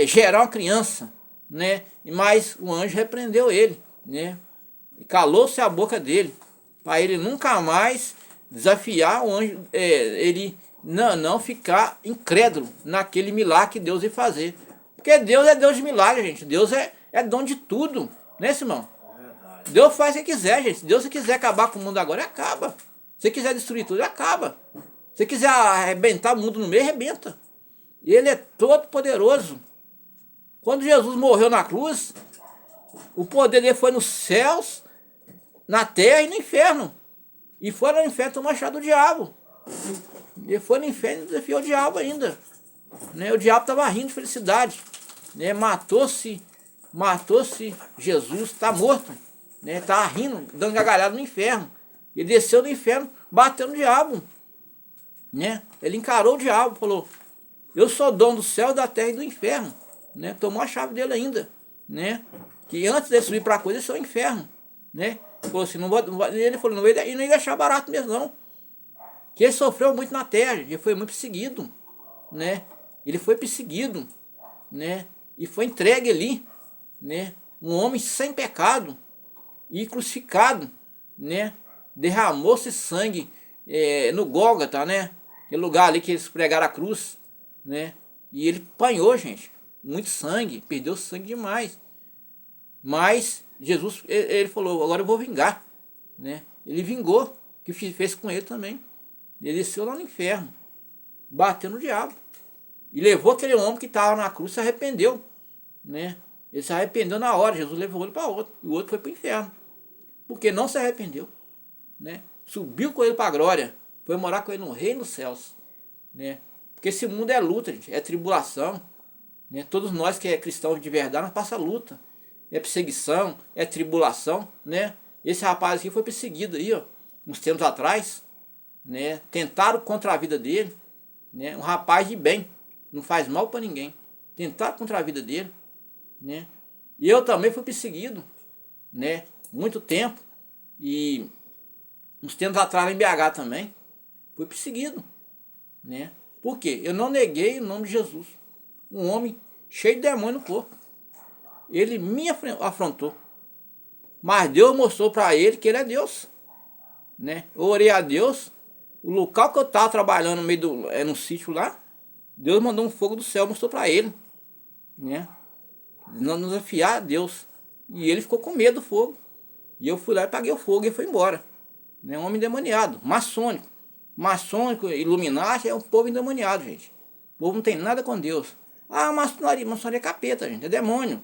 gerar uma criança, né? Mas o anjo repreendeu ele, né? E calou-se a boca dele, para ele nunca mais desafiar o anjo, ele não ficar incrédulo naquele milagre que Deus ia fazer. Porque Deus é Deus de milagre, gente. Deus é dom de tudo, né, Simão? Verdade. Deus faz o que quiser, gente. Se Deus quiser acabar com o mundo agora, ele acaba. Se quiser destruir tudo, ele acaba. Se quiser arrebentar o mundo no meio, arrebenta. Ele é todo poderoso. Quando Jesus morreu na cruz, o poder dele foi nos céus, na terra e no inferno. E foi no inferno tomar chá do diabo. Ele foi no inferno e desafiou o diabo ainda. Né? O diabo estava rindo de felicidade. Né? Matou-se Jesus, está morto. Né? Estava rindo, dando gargalhada no inferno. Ele desceu do inferno, bateu no diabo. Né? Ele encarou o diabo, falou: eu sou dono do céu, da terra e do inferno. Né? Tomou a chave dele ainda. Né? Que antes de subir para a coisa, ele é o inferno. Né? Falou assim, ele falou, não ia deixar barato mesmo, não. Que ele sofreu muito na terra, ele foi muito perseguido, né? Ele foi perseguido, né? E foi entregue ali, né? Um homem sem pecado e crucificado, né? Derramou-se sangue no Gólgota, né? Aquele lugar ali que eles pregaram a cruz, né? E ele apanhou, gente, muito sangue, perdeu sangue demais. Mas Jesus, ele falou, agora eu vou vingar, né? Ele vingou o que fez com ele também. Ele desceu lá no inferno, bateu no diabo. E levou aquele homem que estava na cruz, se arrependeu, né? Ele se arrependeu na hora, Jesus levou ele para outro, e o outro foi para o inferno. Porque não se arrependeu, né? Subiu com ele para a glória, foi morar com ele no reino dos céus, né? Porque esse mundo é luta, gente, é tribulação, né? Todos nós que é cristãos de verdade, nós passamos luta, é perseguição, é tribulação, né? Esse rapaz aqui foi perseguido aí, ó, uns tempos atrás, né? Tentaram contra a vida dele, né? Um rapaz de bem, não faz mal para ninguém, tentaram contra a vida dele, né? E eu também fui perseguido, né? Muito tempo, e uns tempos atrás em BH também fui perseguido, né? Por quê? Eu não neguei o nome de Jesus, um homem cheio de demônio no corpo. Ele me afrontou, mas Deus mostrou para ele que ele é Deus, né? Eu orei a Deus, o local que eu estava trabalhando no meio no sítio lá, Deus mandou um fogo do céu, mostrou para ele, né? Não nos desafiar a Deus. E ele ficou com medo do fogo. E eu fui lá e paguei o fogo e ele foi embora, né? Um homem endemoniado, maçônico. Maçônico, Illuminati é um povo endemoniado, gente. O povo não tem nada com Deus. Ah, maçonaria é capeta, gente, é demônio,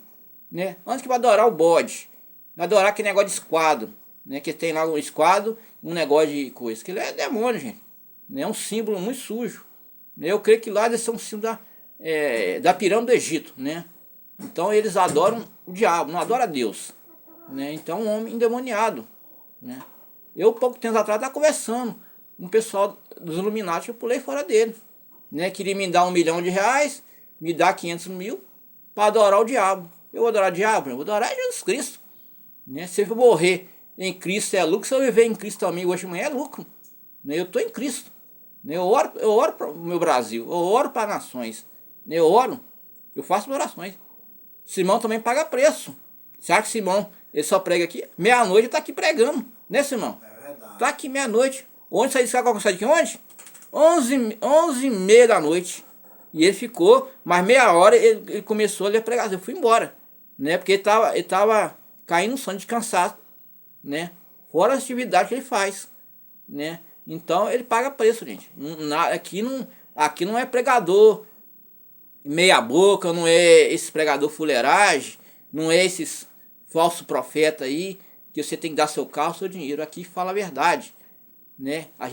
né? Antes que vai adorar o bode, vai adorar aquele negócio de esquadro, né? Que tem lá um esquadro, um negócio de coisa. Que ele é demônio, gente. É um símbolo muito sujo. Eu creio que lá deve ser um símbolo da pirâmide do Egito, né? Então eles adoram o diabo, não adoram a Deus, né? Então um homem endemoniado, né? Eu pouco tempo atrás estava conversando com o pessoal dos Illuminati, eu pulei fora dele, né? Queria me dar R$1 milhão, me dar 500 mil para adorar o diabo. Eu vou adorar o diabo? Eu vou adorar Jesus Cristo, né? Se eu morrer em Cristo é lucro, se eu viver em Cristo também hoje de manhã é lucro, né? Eu estou em Cristo, né? Eu oro para o meu Brasil, eu oro para as nações, né? Eu faço orações. Simão também paga preço. Você acha que Simão, ele só prega aqui? Meia-noite ele está aqui pregando, né, Simão? É verdade. Está aqui meia-noite. Onde sai desse carro? Sai de onde? 11h30 da noite. E ele ficou, mas meia hora ele começou a pregar. Eu fui embora, né? Porque ele tava caindo no sono de cansaço, né? Fora as atividades que ele faz, né? Então ele paga preço, gente. Aqui não é pregador meia boca, não é esse pregador fuleiragem, não é esses falsos profetas aí, que você tem que dar seu carro, seu dinheiro. Aqui fala a verdade, né? A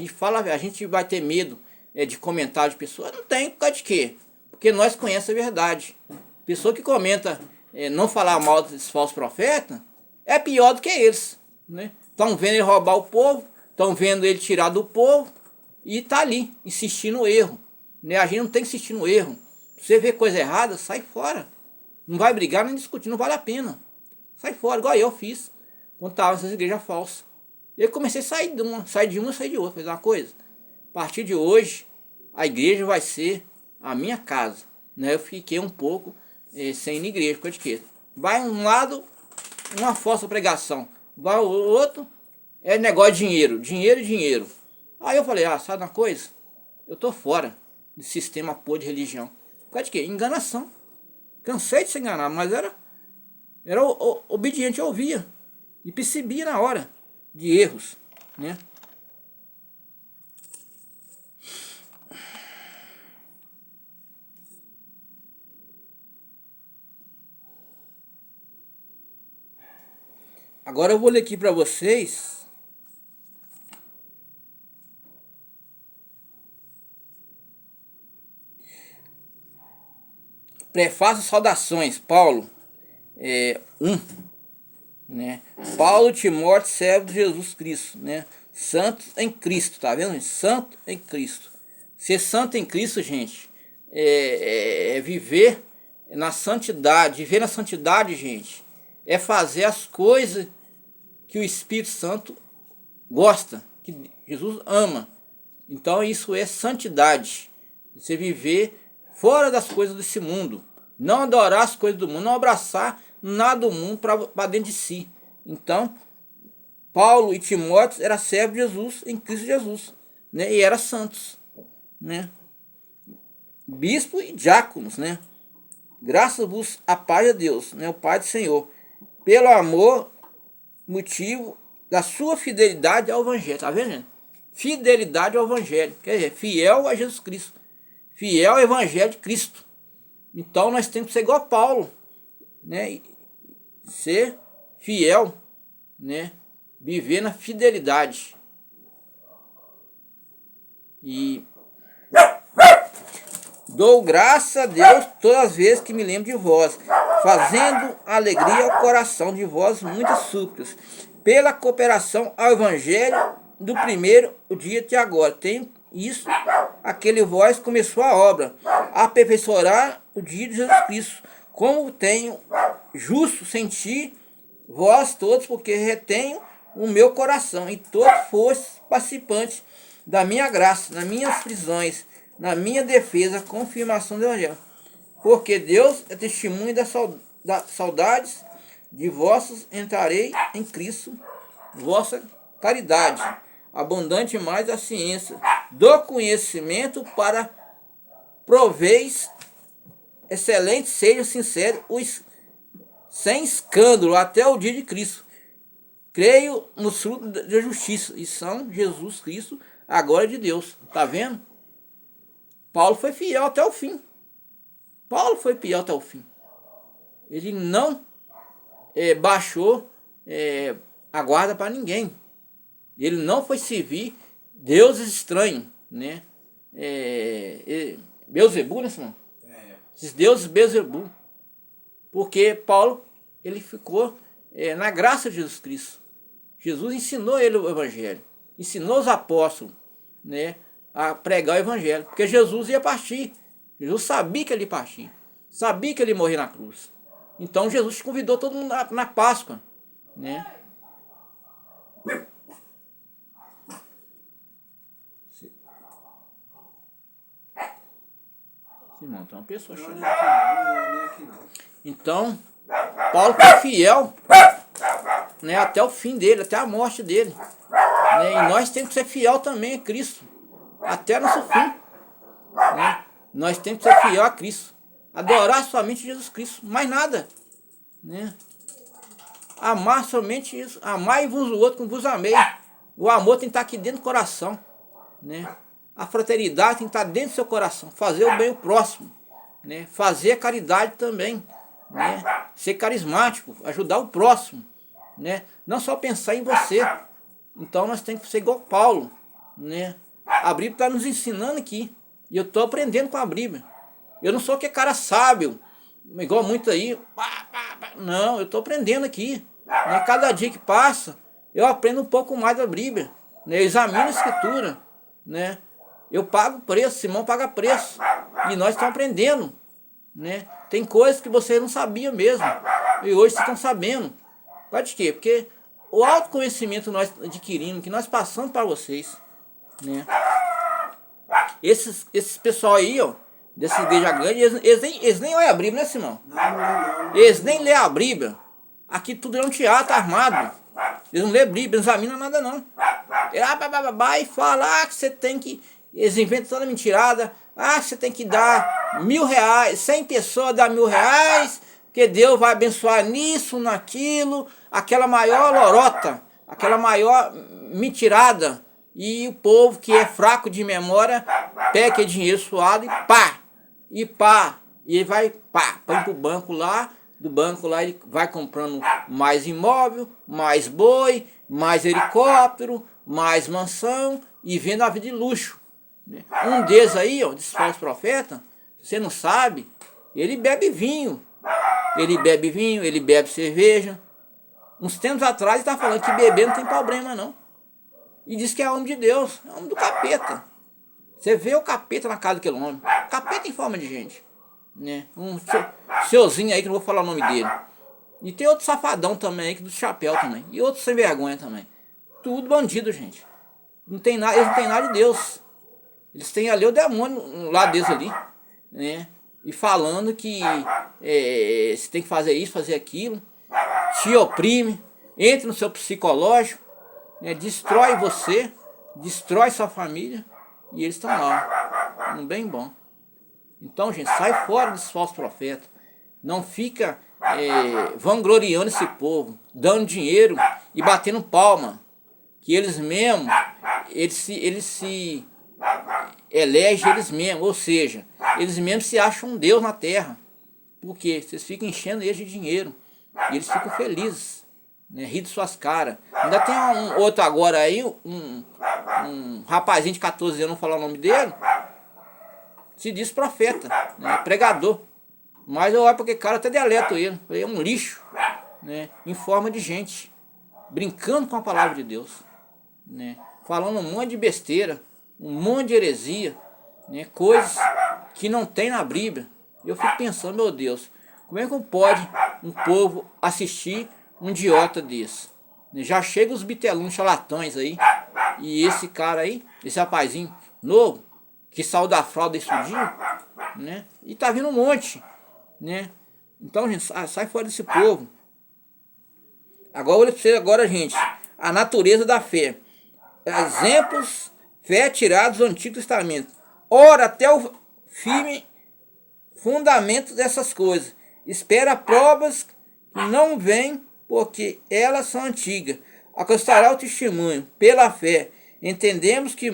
gente vai ter medo de comentário de pessoas. Não tem, por causa de quê? Porque nós conhecemos a verdade. Pessoa que comenta não falar mal desses falsos profetas é pior do que eles, né? Estão vendo ele roubar o povo, estão vendo ele tirar do povo e tá ali, insistindo no erro, né? A gente não tem que insistir no erro. Você vê coisa errada, sai fora. Não vai brigar nem discutir, não vale a pena. Sai fora, igual eu fiz quando estava nessas igrejas falsas. Eu comecei a sair de uma, sair de outra. Fazer uma coisa. A partir de hoje, a igreja vai ser a minha casa, né? Eu fiquei um pouco sem ir na igreja, por causa de quê? Vai um lado, uma falsa pregação. Vai o outro, é negócio de dinheiro. Dinheiro. Aí eu falei, sabe uma coisa? Eu tô fora desse sistema pô de religião. Por causa de quê? Enganação. Cansei de ser enganado, mas era obediente, eu ouvia. E percebia na hora de erros, né? Agora eu vou ler aqui para vocês prefácio e saudações, Paulo 1, né? Paulo, Timóteo, servo de Jesus Cristo, né? Santos em Cristo, tá vendo? Santo em Cristo. Ser santo em Cristo, gente, é viver na santidade. Viver na santidade, gente, é fazer as coisas que o Espírito Santo gosta, que Jesus ama. Então isso é santidade. Você viver fora das coisas desse mundo. Não adorar as coisas do mundo, não abraçar nada do mundo para dentro de si. Então, Paulo e Timóteo eram servos de Jesus em Cristo Jesus, né? E eram santos, né? Bispo e diáconos, né? Graças-vos a paz de Deus, né? O Pai do Senhor, pelo amor motivo da sua fidelidade ao Evangelho. Tá vendo, gente? Fidelidade ao Evangelho. Quer dizer, fiel a Jesus Cristo. Fiel ao Evangelho de Cristo. Então nós temos que ser igual a Paulo, né? Ser fiel, né? Viver na fidelidade. E dou graças a Deus todas as vezes que me lembro de vós, fazendo alegria ao coração de vós muitas súplicas, pela cooperação ao Evangelho do primeiro dia até agora. Tenho isso, aquele vós começou a obra, a aperfeiçoar o dia de Jesus Cristo, como tenho justo sentir vós todos, porque retenho o meu coração, e todos fostes participantes da minha graça, nas minhas prisões, na minha defesa, confirmação do Evangelho. Porque Deus é testemunho das saudades de vossos, entrarei em Cristo, vossa caridade, abundante mais a ciência, do conhecimento para proveis excelente, seja sincero, sem escândalo, até o dia de Cristo. Creio nos frutos da justiça, e são Jesus Cristo, a glória de Deus. Tá vendo? Paulo foi fiel até o fim. Paulo foi fiel até o fim. Ele não baixou a guarda para ninguém. Ele não foi servir deuses estranhos, né? Beelzebub, né, Simão? Esses deuses Beelzebub. Porque Paulo, ele ficou na graça de Jesus Cristo. Jesus ensinou ele o Evangelho. Ensinou os apóstolos, né, a pregar o Evangelho. Porque Jesus ia partir. Jesus sabia que ele ia partir. Sabia que ele ia morrer na cruz. Então Jesus convidou todo mundo na Páscoa, né? Simão, tem uma pessoa chorando. Então, Paulo foi fiel, né, até o fim dele, até a morte dele. Né? E nós temos que ser fiel também a Cristo, até nosso fim. Né? Nós temos que ser fiel a Cristo. Adorar somente Jesus Cristo, mais nada. Né? Amar somente isso. Amar uns o outro como vos amei. O amor tem que estar aqui dentro do coração. Né? A fraternidade tem que estar dentro do seu coração. Fazer o bem ao próximo. Né? Fazer a caridade também. Né? Ser carismático, ajudar o próximo. Né? Não só pensar em você. Então nós temos que ser igual Paulo. Né? A Bíblia está nos ensinando aqui. E eu estou aprendendo com a Bíblia. Eu não sou aquele cara sábio, igual muito aí. Não, eu estou aprendendo aqui. Né? Cada dia que passa, eu aprendo um pouco mais da Bíblia. Né? Eu examino a Escritura. Né? Eu pago preço, Simão paga preço. E nós estamos aprendendo. Né? Tem coisas que vocês não sabiam mesmo. E hoje vocês estão sabendo. Pode quê? Porque o autoconhecimento que nós adquirimos, que nós passamos para vocês. Né? Esses pessoal aí, ó, dessa igreja grande, eles nem olham a Bíblia, né, Simão? Não. Eles nem lêem a Bíblia. Aqui tudo é um teatro armado. Eles não lêem a Bíblia, não examinam nada, não. E fala que você tem que... Eles inventam toda mentirada. Você tem que dar R$1.000. 100 pessoas dá R$1.000, que Deus vai abençoar nisso, naquilo. Aquela maior lorota, aquela maior mentirada. E o povo que é fraco de memória, pega aquele dinheiro suado e pá. E ele vai, põe pro banco lá, do banco lá ele vai comprando mais imóvel, mais boi, mais helicóptero, mais mansão e vendo a vida de luxo. Um deles aí, ó, desse falso profeta, você não sabe, ele bebe vinho. Ele bebe cerveja. Uns tempos atrás ele estava falando que beber não tem problema não. E diz que é homem de Deus, é homem do capeta. Você vê o capeta na casa daquele homem. Capeta em forma de gente. Né? Um seuzinho aí, que não vou falar o nome dele. E tem outro safadão também, do chapéu também. E outro sem vergonha também. Tudo bandido, gente. Não tem nada, eles não têm nada de Deus. Eles têm ali o demônio lá deles ali. Né? E falando que você tem que fazer isso, fazer aquilo. Te oprime. Entra no seu psicológico. Destrói você, destrói sua família, e eles estão lá, um bem bom. Então, gente, sai fora desses falsos profetas. Não fica vangloriando esse povo, dando dinheiro e batendo palma, que eles mesmos, eles se elegem eles mesmos, ou seja, eles mesmos se acham um Deus na terra, porque vocês ficam enchendo eles de dinheiro, e eles ficam felizes, né, rir de suas caras. Ainda tem um outro agora aí, um rapazinho de 14 anos, não vou falar o nome dele, se diz profeta, né, pregador, mas eu olho porque cara até deleto ele é um lixo, né, em forma de gente, brincando com a palavra de Deus, né, falando um monte de besteira, um monte de heresia, né, coisas que não tem na Bíblia. Eu fico pensando, meu Deus, como é que pode um povo assistir um idiota desse? Já chega os biteluns charlatões aí, e esse cara aí, esse rapazinho novo, que saiu da fralda esse dia, né, e tá vindo um monte, né. Então, gente, sai fora desse povo. Agora, olha pra você agora, gente, a natureza da fé. Exemplos, fé tirados do Antigo Testamento. Ora até o firme fundamento dessas coisas. Espera provas que não vêm, porque elas são antigas. Alcançará o testemunho pela fé. Entendemos que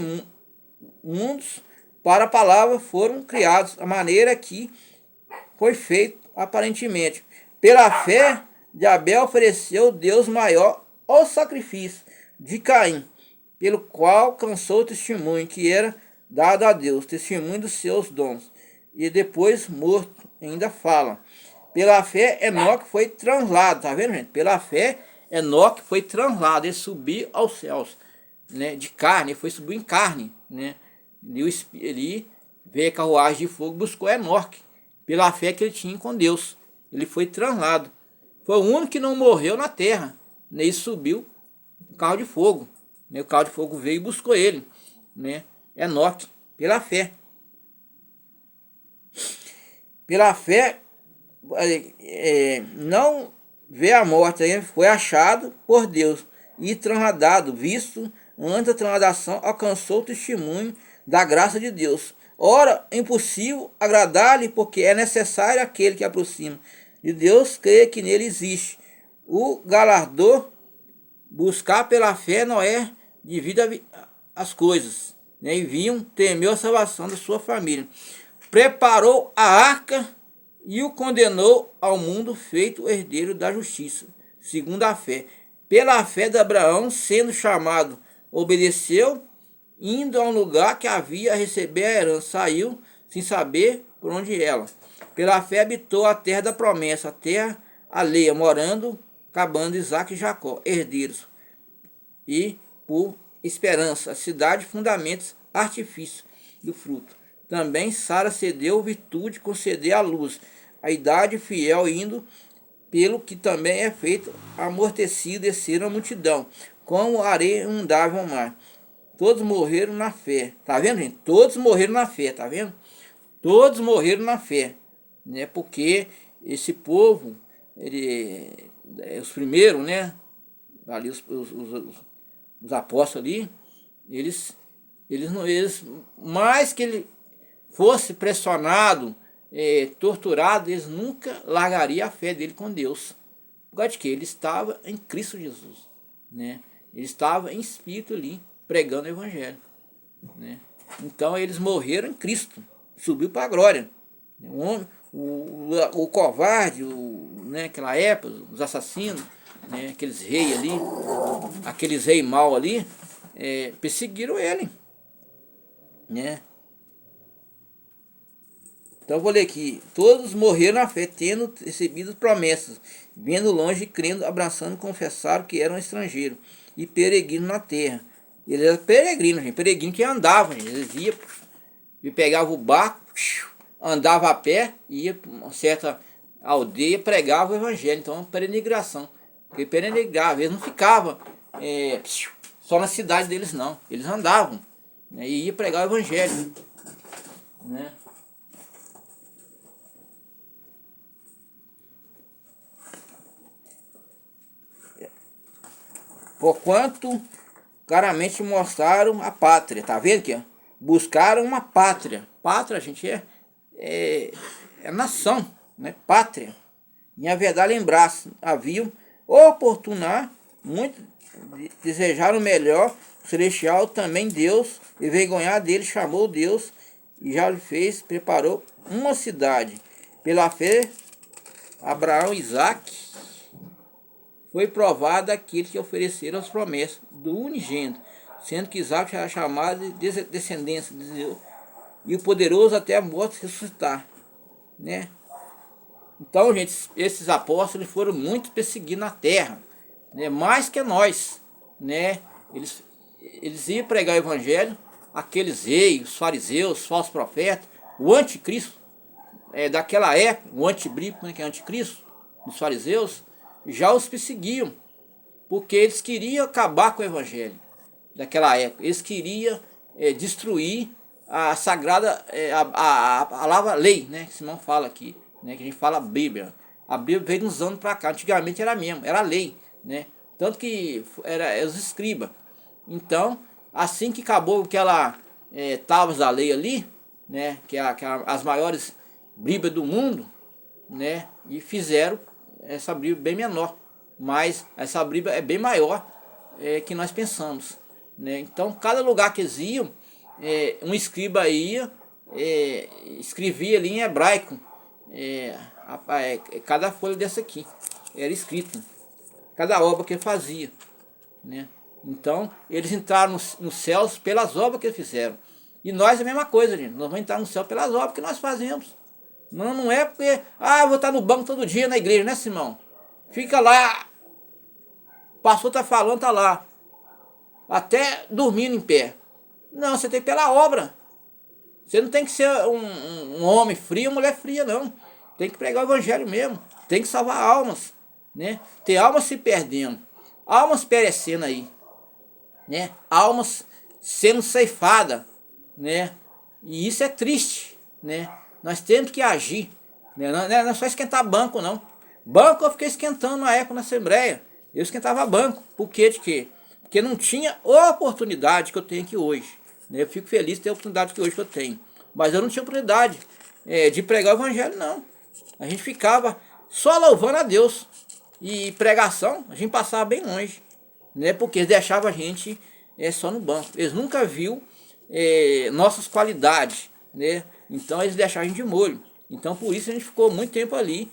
mundos para a palavra foram criados, a maneira que foi feito aparentemente. Pela fé de Abel ofereceu Deus maior ao sacrifício de Caim, pelo qual alcançou o testemunho que era dado a Deus, testemunho dos seus dons. E depois morto, ainda fala. Pela fé Enoque foi translado, tá vendo, gente? Pela fé Enoque foi translado, ele subiu aos céus, né? De carne, ele foi subir em carne, né? Ele veio a carruagem de fogo, buscou Enoque, pela fé que ele tinha com Deus. Ele foi translado. Foi o único que não morreu na terra, né? Ele subiu no carro de fogo, né? O carro de fogo veio e buscou ele, né? Enoque, pela fé. Pela fé, não vê a morte, foi achado por Deus e transladado, visto antes da transladação, alcançou o testemunho da graça de Deus. Ora, impossível agradar-lhe, porque é necessário aquele que aproxima de Deus crer que nele existe. O galardor buscar pela fé Noé devido às coisas, né? E viam, temeu a salvação da sua família. Preparou a arca e o condenou ao mundo feito herdeiro da justiça, segundo a fé. Pela fé de Abraão, sendo chamado, obedeceu, indo a um lugar que havia a receber a herança, saiu sem saber por onde ela. Pela fé habitou a terra da promessa, a terra alheia, morando, cabando Isaac e Jacó, herdeiros. E por esperança, a cidade, fundamentos, artifício do fruto. Também Sara cedeu virtude, conceder a luz, a idade fiel indo, pelo que também é feito, amortecido, desceram a multidão, como a areia inundável ao mar. Todos morreram na fé, tá vendo, gente? Todos morreram na fé, tá vendo? Todos morreram na fé, né? Porque esse povo, os primeiros, né? Ali os apóstolos ali, eles mais que ele fosse pressionado, torturado, eles nunca largariam a fé dele com Deus. Por causa de que ele estava em Cristo Jesus, né? Ele estava em espírito ali, pregando o evangelho, né? Então eles morreram em Cristo, subiu para a glória. O covarde, né, aquela época, os assassinos, né, aqueles reis ali, aqueles reis mal ali, perseguiram ele, né? Então eu vou ler aqui. Todos morreram na fé, tendo recebido promessas, vendo longe, crendo, abraçando, confessaram que eram estrangeiros e peregrinos na terra. Eles eram peregrinos, gente, peregrinos que andavam, gente. Eles iam e pegavam o barco, andava a pé, ia para uma certa aldeia, pregava o evangelho. Então, peregrinação. Porque peregrinavam, eles não ficavam só na cidade deles, não. Eles andavam, né, e ia pregar o evangelho, né? Porquanto claramente mostraram a pátria, tá vendo aqui? Buscaram uma pátria. Pátria, gente, é nação, né? Pátria. E a verdade lembrasse, haviam oportunar Muitos desejaram o melhor, o celestial também Deus, envergonhar dele, chamou Deus e já lhe fez, preparou uma cidade. Pela fé, Abraão e Isaque foi provado aqueles que ofereceram as promessas do unigênito, sendo que Isaque era chamado de descendência de Deus, e o poderoso até a morte ressuscitar, né? Então, gente, esses apóstolos foram muito perseguidos na terra, né? Mais que nós, né? Eles iam pregar o evangelho, aqueles reis, os fariseus, os falsos profetas, o anticristo, daquela época, o antibíblico, né, que é anticristo, os fariseus, já os perseguiam, porque eles queriam acabar com o evangelho daquela época. Eles queriam destruir a sagrada, a palavra lei, né, que Simão fala aqui, né, que a gente fala Bíblia. A Bíblia veio uns anos para cá, antigamente era mesmo, era lei, né, tanto que era os escribas. Então, assim que acabou aquela tábuas da lei ali, né, que é as maiores Bíblias do mundo, né, e fizeram essa Bíblia bem menor, mas essa Bíblia é bem maior que nós pensamos, né? Então, cada lugar que eles iam, um escriba ia, escrevia ali em hebraico, cada folha dessa aqui era escrita, cada obra que ele fazia, né? Então, eles entraram nos céus pelas obras que eles fizeram. E nós é a mesma coisa, gente. Nós vamos entrar no céu pelas obras que nós fazemos. Não é porque, eu vou estar no banco todo dia na igreja, né, Simão? Fica lá, o pastor está falando, está lá, até dormindo em pé. Não, você tem que ir pela obra. Você não tem que ser um homem frio, uma mulher fria, não. Tem que pregar o evangelho mesmo. Tem que salvar almas, né? Tem almas se perdendo, almas perecendo aí, né? Almas sendo ceifadas, né? E isso é triste, né? Nós temos que agir, né? Não é só esquentar banco, não. Banco eu fiquei esquentando na época na Assembleia. Eu esquentava banco. Por quê? De quê? Porque não tinha oportunidade que eu tenho aqui hoje, né? Eu fico feliz de ter a oportunidade que hoje eu tenho. Mas eu não tinha oportunidade de pregar o evangelho, não. A gente ficava só louvando a Deus. E pregação, a gente passava bem longe, né? Porque eles deixavam a gente só no banco. Eles nunca viram nossas qualidades, né? Então eles deixaram a gente de molho. Então por isso a gente ficou muito tempo ali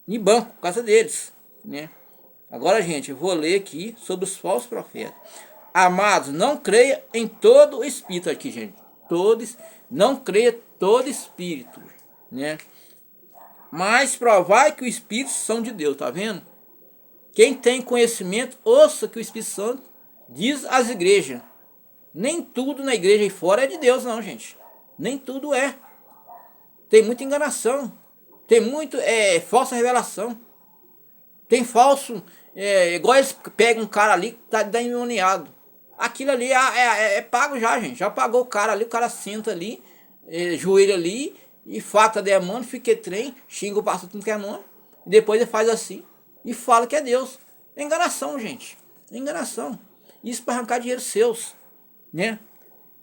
em banco, por causa deles, né? Agora, gente, eu vou ler aqui sobre os falsos profetas. Amados, não creia em todo o espírito aqui, gente. Não creia todo espírito, né? Mas provai que os espíritos são de Deus, tá vendo? Quem tem conhecimento, ouça que o Espírito Santo diz às igrejas. Nem tudo na igreja e fora é de Deus, não, gente. Nem tudo é. Tem muita enganação. Tem muito falsa revelação. Tem falso, igual eles pegam um cara ali que tá endemoniado. Aquilo ali é pago já, gente. Já pagou o cara ali, o cara senta ali, joelho ali, e fata demônio, fica trem, xinga o pastor não quer nome. E depois ele faz assim e fala que é Deus. É enganação, gente. É enganação. Isso para arrancar dinheiro seus, né?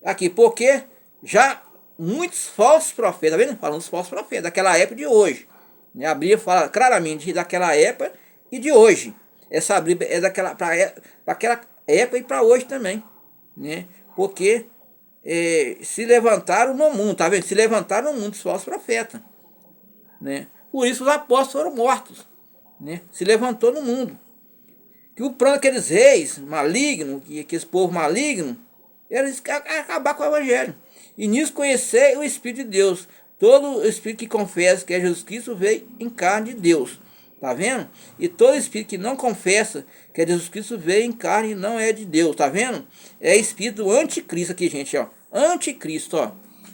Aqui, porque já muitos falsos profetas, tá vendo? Falando dos falsos profetas, daquela época e de hoje, né? A Bíblia fala claramente daquela época e de hoje. Essa Bíblia é daquela para aquela época e para hoje também, né? Porque se levantaram no mundo, tá vendo? Se levantaram no mundo os falsos profetas, né? Por isso os apóstolos foram mortos, né? Se levantou no mundo. Que o plano daqueles reis malignos, aqueles povos malignos, era acabar com o evangelho. E nisso conhecer o Espírito de Deus. Todo espírito que confessa que é Jesus Cristo veio em carne de Deus. Tá vendo? E todo espírito que não confessa que é Jesus Cristo veio em carne e não é de Deus. Tá vendo? É espírito do anticristo aqui, gente, ó. Anticristo, ó.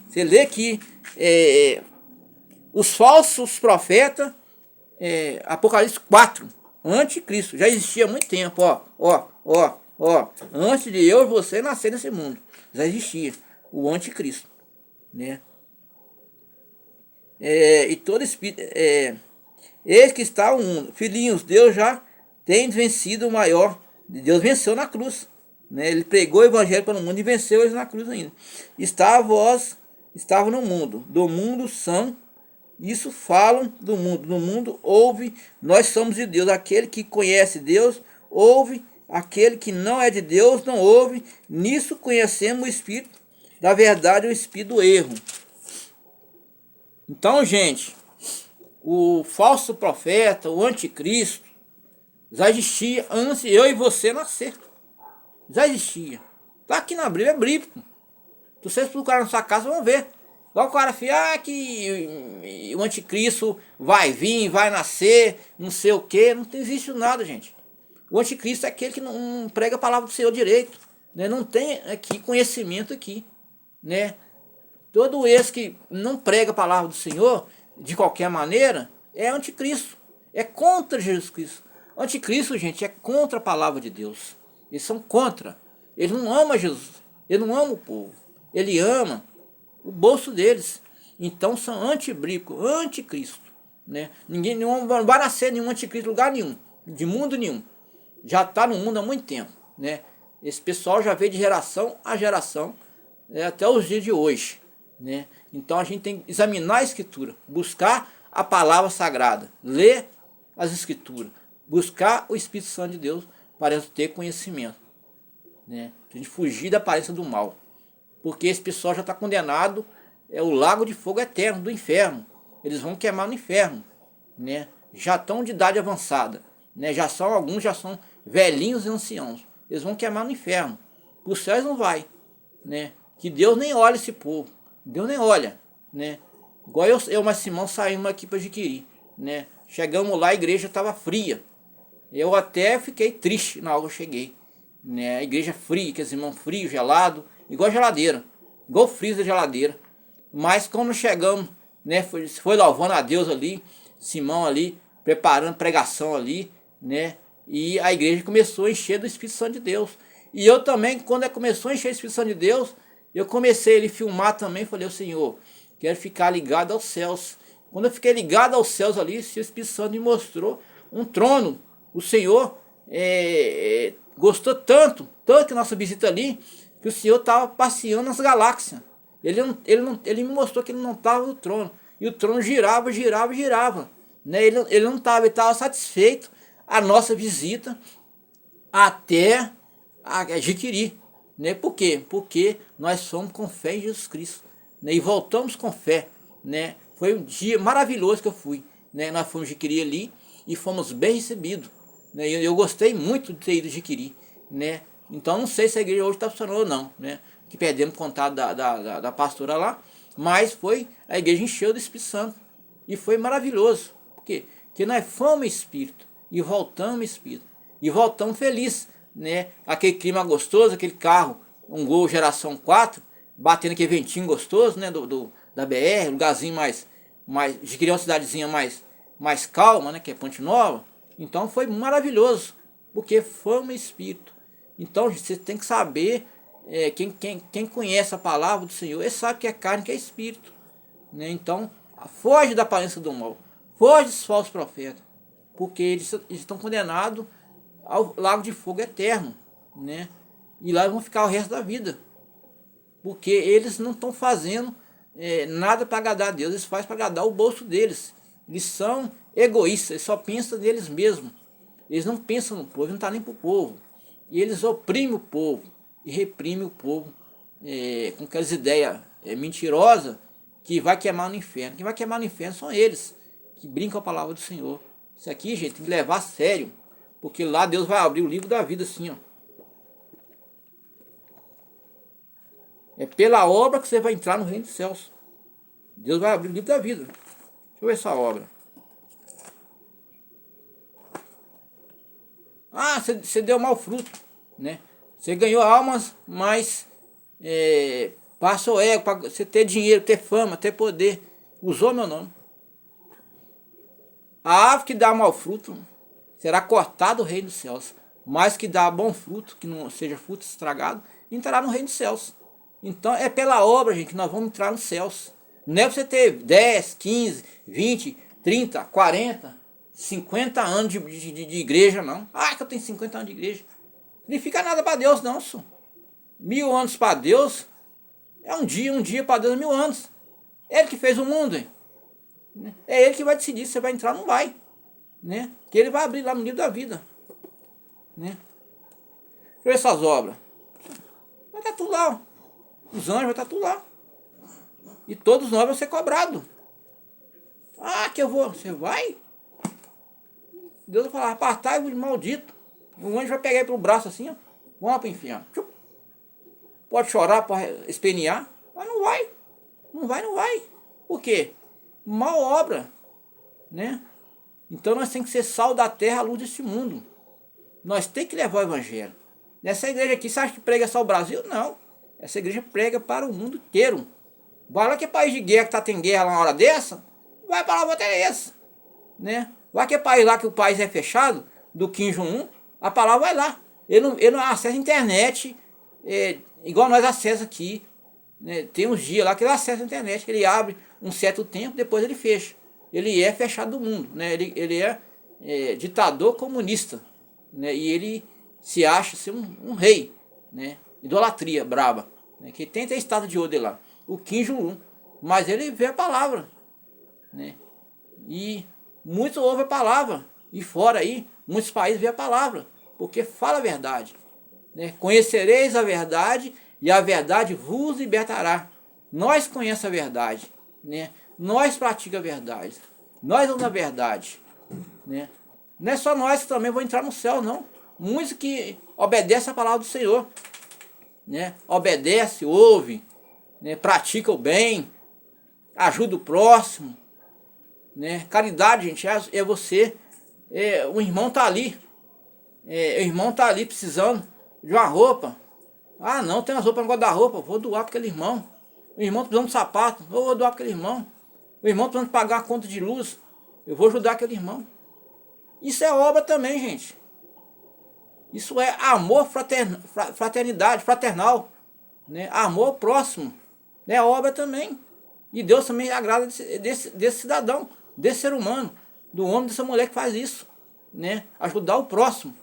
Você lê aqui os falsos profetas, Apocalipse 4, anticristo. Já existia há muito tempo, ó. Antes de eu e você nascer nesse mundo, já existia o anticristo, né? E todo espírito, eis que está o mundo. Filhinhos, Deus já tem vencido o maior. Deus venceu na cruz, né? Ele pregou o evangelho para o mundo e venceu eles na cruz ainda. Estava no mundo, do mundo são, Isso falam do mundo. No mundo ouve, nós somos de Deus. Aquele que conhece Deus, ouve. Aquele que não é de Deus, não ouve. Nisso conhecemos o espírito da verdade e o espírito do erro. Então, gente, o falso profeta, o anticristo, já existia antes de eu e você nascer. Já existia. Está aqui na Bíblia, é bíblico. Se vocês procurarem na sua casa, vão ver. Igual o cara fala que o anticristo vai vir, vai nascer, não sei o que. Não existe nada, gente. O anticristo é aquele que não prega a palavra do Senhor direito. Né? Não tem aqui conhecimento aqui. Né? Todo esse que não prega a palavra do Senhor, de qualquer maneira, é anticristo. É contra Jesus Cristo. Anticristo, gente, é contra a palavra de Deus. Eles são contra. Ele não ama Jesus. Ele não ama o povo. Ele ama o bolso deles. Então são antibíblicos, anticristo. Né? Não vai nascer nenhum anticristo em lugar nenhum. De mundo nenhum. Já está no mundo há muito tempo. Né? Esse pessoal já veio de geração a geração, né, até os dias de hoje. Né? Então a gente tem que examinar a Escritura. Buscar a palavra sagrada. Ler as Escrituras. Buscar o Espírito Santo de Deus para ter conhecimento. Né? A gente fugir da aparência do mal. Porque esse pessoal já está condenado, é o lago de fogo eterno do inferno. Eles vão queimar no inferno. Né? Já estão de idade avançada. Né? Alguns já são velhinhos e anciãos. Eles vão queimar no inferno. Para os céus não vai. Né? Que Deus nem olha esse povo. Deus nem olha. Né? Igual eu e o Simão saímos aqui para adquirir. Né? Chegamos lá, a igreja estava fria. Eu até fiquei triste na hora que eu cheguei. Né? A igreja fria, que os irmãos frios, gelado, igual geladeira, igual freezer geladeira. Mas quando chegamos, né, foi louvando a Deus ali, Simão ali, preparando pregação ali, né? E a igreja começou a encher do Espírito Santo de Deus. E eu também, quando começou a encher do Espírito Santo de Deus, eu comecei a filmar também, falei, Senhor, quero ficar ligado aos céus. Quando eu fiquei ligado aos céus ali, o Espírito Santo me mostrou um trono. O Senhor gostou tanto que nossa visita ali, que o Senhor estava passeando nas galáxias. Ele me mostrou que ele não estava no trono. E o trono girava. Né? Ele não estava, ele estava satisfeito a nossa visita até adquirir. Né? Por quê? Porque nós fomos com fé em Jesus Cristo. Né? E voltamos com fé. Né? Foi um dia maravilhoso que eu fui. Né? Nós fomos adquirir ali e fomos bem recebidos. Né? Eu gostei muito de ter ido adquirir. Né? Então não sei se a igreja hoje está funcionando ou não. Né? Que perdemos contato da pastora lá. Mas a igreja encheu do Espírito Santo. E foi maravilhoso. Por quê? Porque nós fomos Espírito. E voltamos Espírito. E voltamos felizes. Né? Aquele clima gostoso, aquele carro, um Gol geração 4, batendo aquele ventinho gostoso, né? Da BR, lugarzinho mais de criar uma cidadezinha mais calma, né? Que é Ponte Nova. Então foi maravilhoso, porque fomos Espírito. Então você tem que saber, quem conhece a palavra do Senhor, ele sabe que é carne, que é Espírito. Né? Então foge da aparência do mal, foge dos falsos profetas, porque eles estão condenados ao lago de fogo eterno, né? E lá vão ficar o resto da vida, porque eles não estão fazendo nada para agradar a Deus, eles fazem para agradar o bolso deles. Eles são egoístas, eles só pensam neles mesmos, eles não pensam no povo, não está nem para o povo, e eles oprimem o povo e reprimem o povo com aquelas ideias mentirosas que vai queimar no inferno. Quem vai queimar no inferno são eles que brincam a palavra do Senhor. Isso aqui, gente, tem que levar a sério. Porque lá Deus vai abrir o livro da vida assim, ó. É pela obra que você vai entrar no reino dos céus. Deus vai abrir o livro da vida. Deixa eu ver essa obra. Ah, você deu mau fruto, né? Você ganhou almas, mas passou ego para você ter dinheiro, ter fama, ter poder. Usou meu nome. A árvore que dá mau fruto será cortado do reino dos céus, mas que dá bom fruto, que não seja fruto estragado, entrará no reino dos céus. Então é pela obra, gente, que nós vamos entrar nos céus. Não é você ter 10, 15, 20, 30, 40, 50 anos de igreja, não. Ah, que eu tenho 50 anos de igreja. Não significa nada para Deus, não, senhor. 1000 anos para Deus é um dia para Deus é 1000 anos. Ele que fez o mundo, hein? Né? É ele que vai decidir se você vai entrar ou não vai. Né? Que ele vai abrir lá no livro da vida. Né? Deixa eu ver essas obras. Vai estar tudo lá. Ó. Os anjos vai estar tudo lá. E todos nós vão ser cobrados. Ah, que eu vou. Você vai? Deus vai falar, apartai-vos de maldito. O anjo vai pegar ele pelo braço assim, ó. Vamos lá para o inferno. Pode chorar, pode espernear, mas não vai. Não vai, não vai. Por quê? Mal obra. Né? Então nós temos que ser sal da terra, a luz desse mundo. Nós temos que levar o evangelho. Nessa igreja aqui, você acha que prega só o Brasil? Não. Essa igreja prega para o mundo inteiro. Vai lá que é país de guerra, que tá tendo guerra lá na hora dessa, vai para lá, vai ter essa. Né? Vai que é país lá que o país é fechado, do Kim Jong-un, a palavra vai lá. Ele não acessa a internet, igual nós acessamos aqui. Né? Tem uns dias lá que ele acessa a internet, que ele abre um certo tempo, depois ele fecha. Ele é fechado do mundo, né? Ele é ditador comunista. Né? E ele se acha ser um rei. Né? Idolatria braba. Né? Que tem até estado de ouro lá. O Kim Jong-un. Mas ele vê a palavra. Né? E muitos ouvem a palavra. E fora aí, muitos países vê a palavra. Porque fala a verdade. Né? Conhecereis a verdade e a verdade vos libertará. Nós conhecemos a verdade. Né? Nós praticamos a verdade. Nós vamos na verdade. Né? Não é só nós que também vamos entrar no céu, não. Muitos que obedecem a palavra do Senhor. Né? Obedece, ouve, né? Pratica o bem, ajuda o próximo. Né? Caridade, gente, é você. O irmão está ali. O irmão está ali precisando de uma roupa. Ah, não, tem umas roupas no guarda-roupa, vou doar para aquele irmão. O irmão precisando de sapato, eu vou doar para aquele irmão. O irmão precisando pagar a conta de luz, eu vou ajudar aquele irmão. Isso é obra também, gente. Isso é amor, fraternidade, fraternal. Né? Amor ao próximo. É obra também. E Deus também agrada desse cidadão, desse ser humano, do homem, dessa mulher que faz isso. Né? Ajudar o próximo.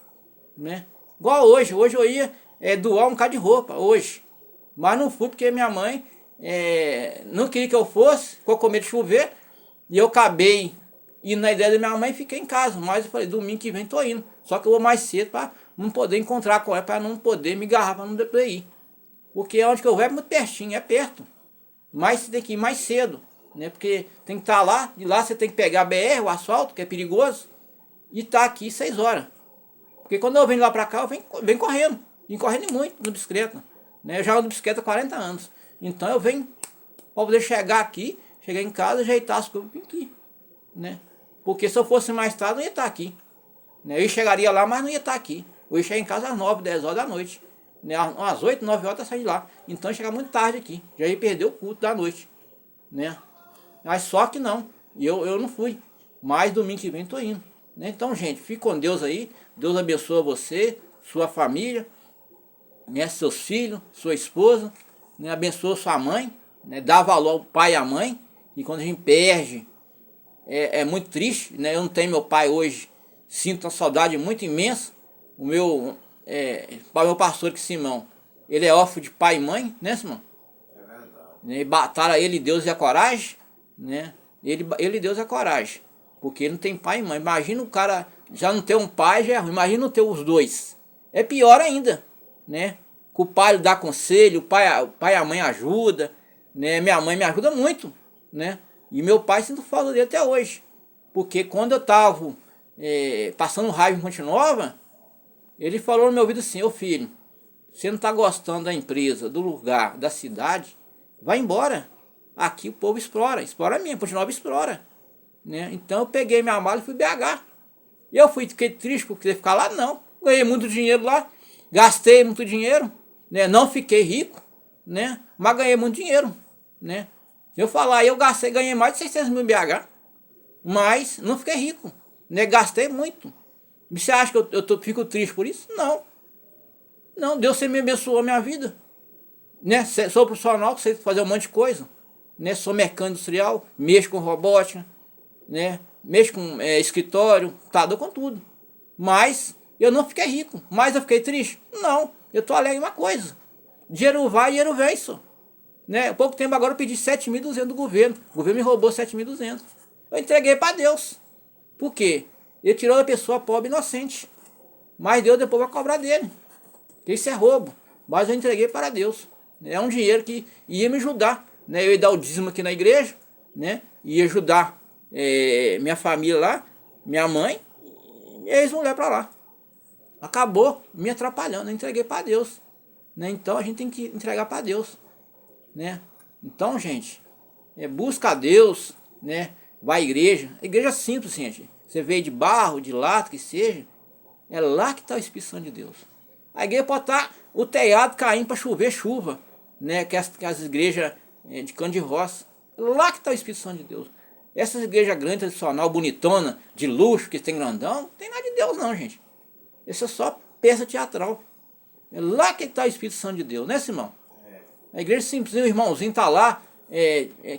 Né? Igual hoje. Hoje eu ia doar um bocado de roupa, hoje. Mas não fui porque minha mãe não queria que eu fosse, ficou com medo de chover. E eu acabei indo na ideia da minha mãe e fiquei em casa. Mas eu falei, domingo que vem tô indo. Só que eu vou mais cedo para não poder encontrar com ela, para não poder me agarrar, para não poder ir. Porque onde que eu vou é muito pertinho, é perto. Mas você tem que ir mais cedo. Né? Porque tem que estar lá, de lá você tem que pegar a BR, o asfalto, que é perigoso. E tá aqui 6 horas. Porque quando eu venho lá para cá, eu venho correndo. Vim correndo muito na bicicleta. Né? Eu já ando de bicicleta há 40 anos. Então eu venho para poder chegar aqui, chegar em casa, ajeitar as coisas e vir aqui. Né? Porque se eu fosse mais tarde, eu não ia estar aqui. Né? Eu chegaria lá, mas não ia estar aqui. Eu ia chegar em casa às 9, 10 horas da noite. Né? Às 8, 9 horas eu saí de lá. Então eu ia chegar muito tarde aqui. Já ia perder o culto da noite. Né? Mas só que não. Eu não fui. Mas domingo que vem estou indo. Né? Então, gente, fique com Deus aí. Deus abençoe você, sua família, né? Seus filhos, sua esposa. Né? Abençoe sua mãe. Né? Dá valor ao pai e à mãe. E quando a gente perde, é muito triste. Né? Eu não tenho meu pai hoje. Sinto uma saudade muito imensa. O meu pastor aqui, Simão, ele é órfão de pai e mãe, né, Simão? É verdade. Né? Batalha ele, Deus e a coragem, né? Ele, Deus e a coragem. Porque ele não tem pai e mãe. Imagina o cara já não ter um pai, já é ruim. Imagina não ter os dois. É pior ainda, né? Que o pai dá conselho, o pai e a mãe ajuda, né? Minha mãe me ajuda muito, né? E meu pai sinto falta dele até hoje. Porque quando eu estava passando raiva em Ponte Nova, ele falou no meu ouvido assim, ô filho, você não está gostando da empresa, do lugar, da cidade, vai embora. Aqui o povo explora mesmo, Ponte Nova explora. Né? Então eu peguei minha mala e fui BH. E eu fiquei triste por querer ficar lá, não. Ganhei muito dinheiro lá, gastei muito dinheiro, né? Não fiquei rico, né? Mas ganhei muito dinheiro. Né? Se eu falar, ganhei mais de 600 mil em BH, mas não fiquei rico. Né? Gastei muito. Você acha que eu fico triste por isso? Não. Não, Deus sempre me abençoou a minha vida. Né? Sou profissional, sei fazer um monte de coisa. Né? Sou mecânico industrial, mexo com robótica, né? Mexo com escritório, dou com tudo. Mas eu não fiquei rico. Mas eu fiquei triste? Não. Eu estou alegre em uma coisa. Dinheiro vai, dinheiro vem só. Né? Há pouco tempo agora eu pedi 7.200 do governo. O governo me roubou 7.200. Eu entreguei para Deus. Por quê? Ele tirou da pessoa pobre e inocente. Mas Deus depois vai cobrar dele. Isso é roubo. Mas eu entreguei para Deus. É um dinheiro que ia me ajudar. Né? Eu ia dar o dízimo aqui na igreja. Né? Ia ajudar minha família lá. Minha mãe. E eles vão levar para lá. Acabou me atrapalhando. Eu entreguei para Deus. Né? Então a gente tem que entregar para Deus. Né? Então, gente, busca a Deus. Né? Vai à igreja. A igreja é simples, gente. Você veio de barro, de lata, que seja. É lá que está o Espírito Santo de Deus. A igreja pode estar o telhado caindo para chover chuva, né? Que as igrejas de cano de roça. É lá que está o Espírito Santo de Deus. Essas igrejas grandes, tradicional, bonitona, de luxo, que tem grandão, não tem nada de Deus não, gente. Isso é só peça teatral. É lá que está o Espírito Santo de Deus, né, Simão? A igreja simples, o irmãozinho está lá,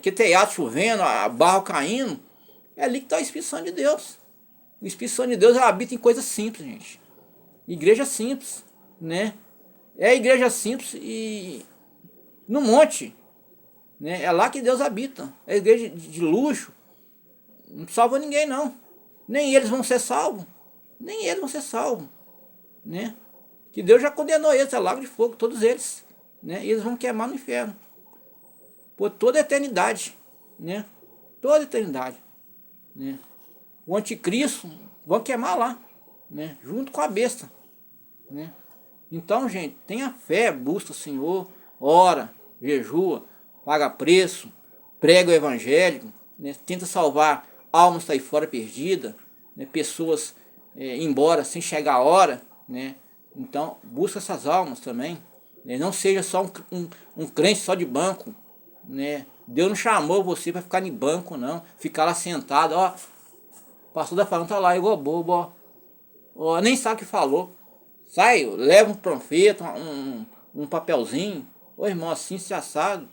que telhado chovendo, a barro caindo. É ali que está o Espírito Santo de Deus. O Espírito Santo de Deus habita em coisas simples, gente. Igreja simples, né? É igreja simples e no monte, né? É lá que Deus habita. É igreja de luxo. Não salva ninguém, não. Nem eles vão ser salvos. Nem eles vão ser salvos, né? Que Deus já condenou eles a lago de fogo, todos eles, né? E eles vão queimar no inferno por toda a eternidade, né? Toda a eternidade, né? O anticristo vão queimar lá, né? Junto com a besta, né? Então, gente, tenha fé, busca o Senhor, ora, jejua, paga preço, prega o evangelho, né? Tenta salvar almas aí fora perdida, né? Pessoas embora sem chegar a hora, né? Então, busca essas almas também, né? Não seja só um crente só de banco, né? Deus não chamou você para ficar em banco, não. Ficar lá sentado, ó. O pastor da falando tá lá igual bobo, ó. Nem sabe o que falou. Sai, leva um profeta, um papelzinho. Ô irmão, assim se assado,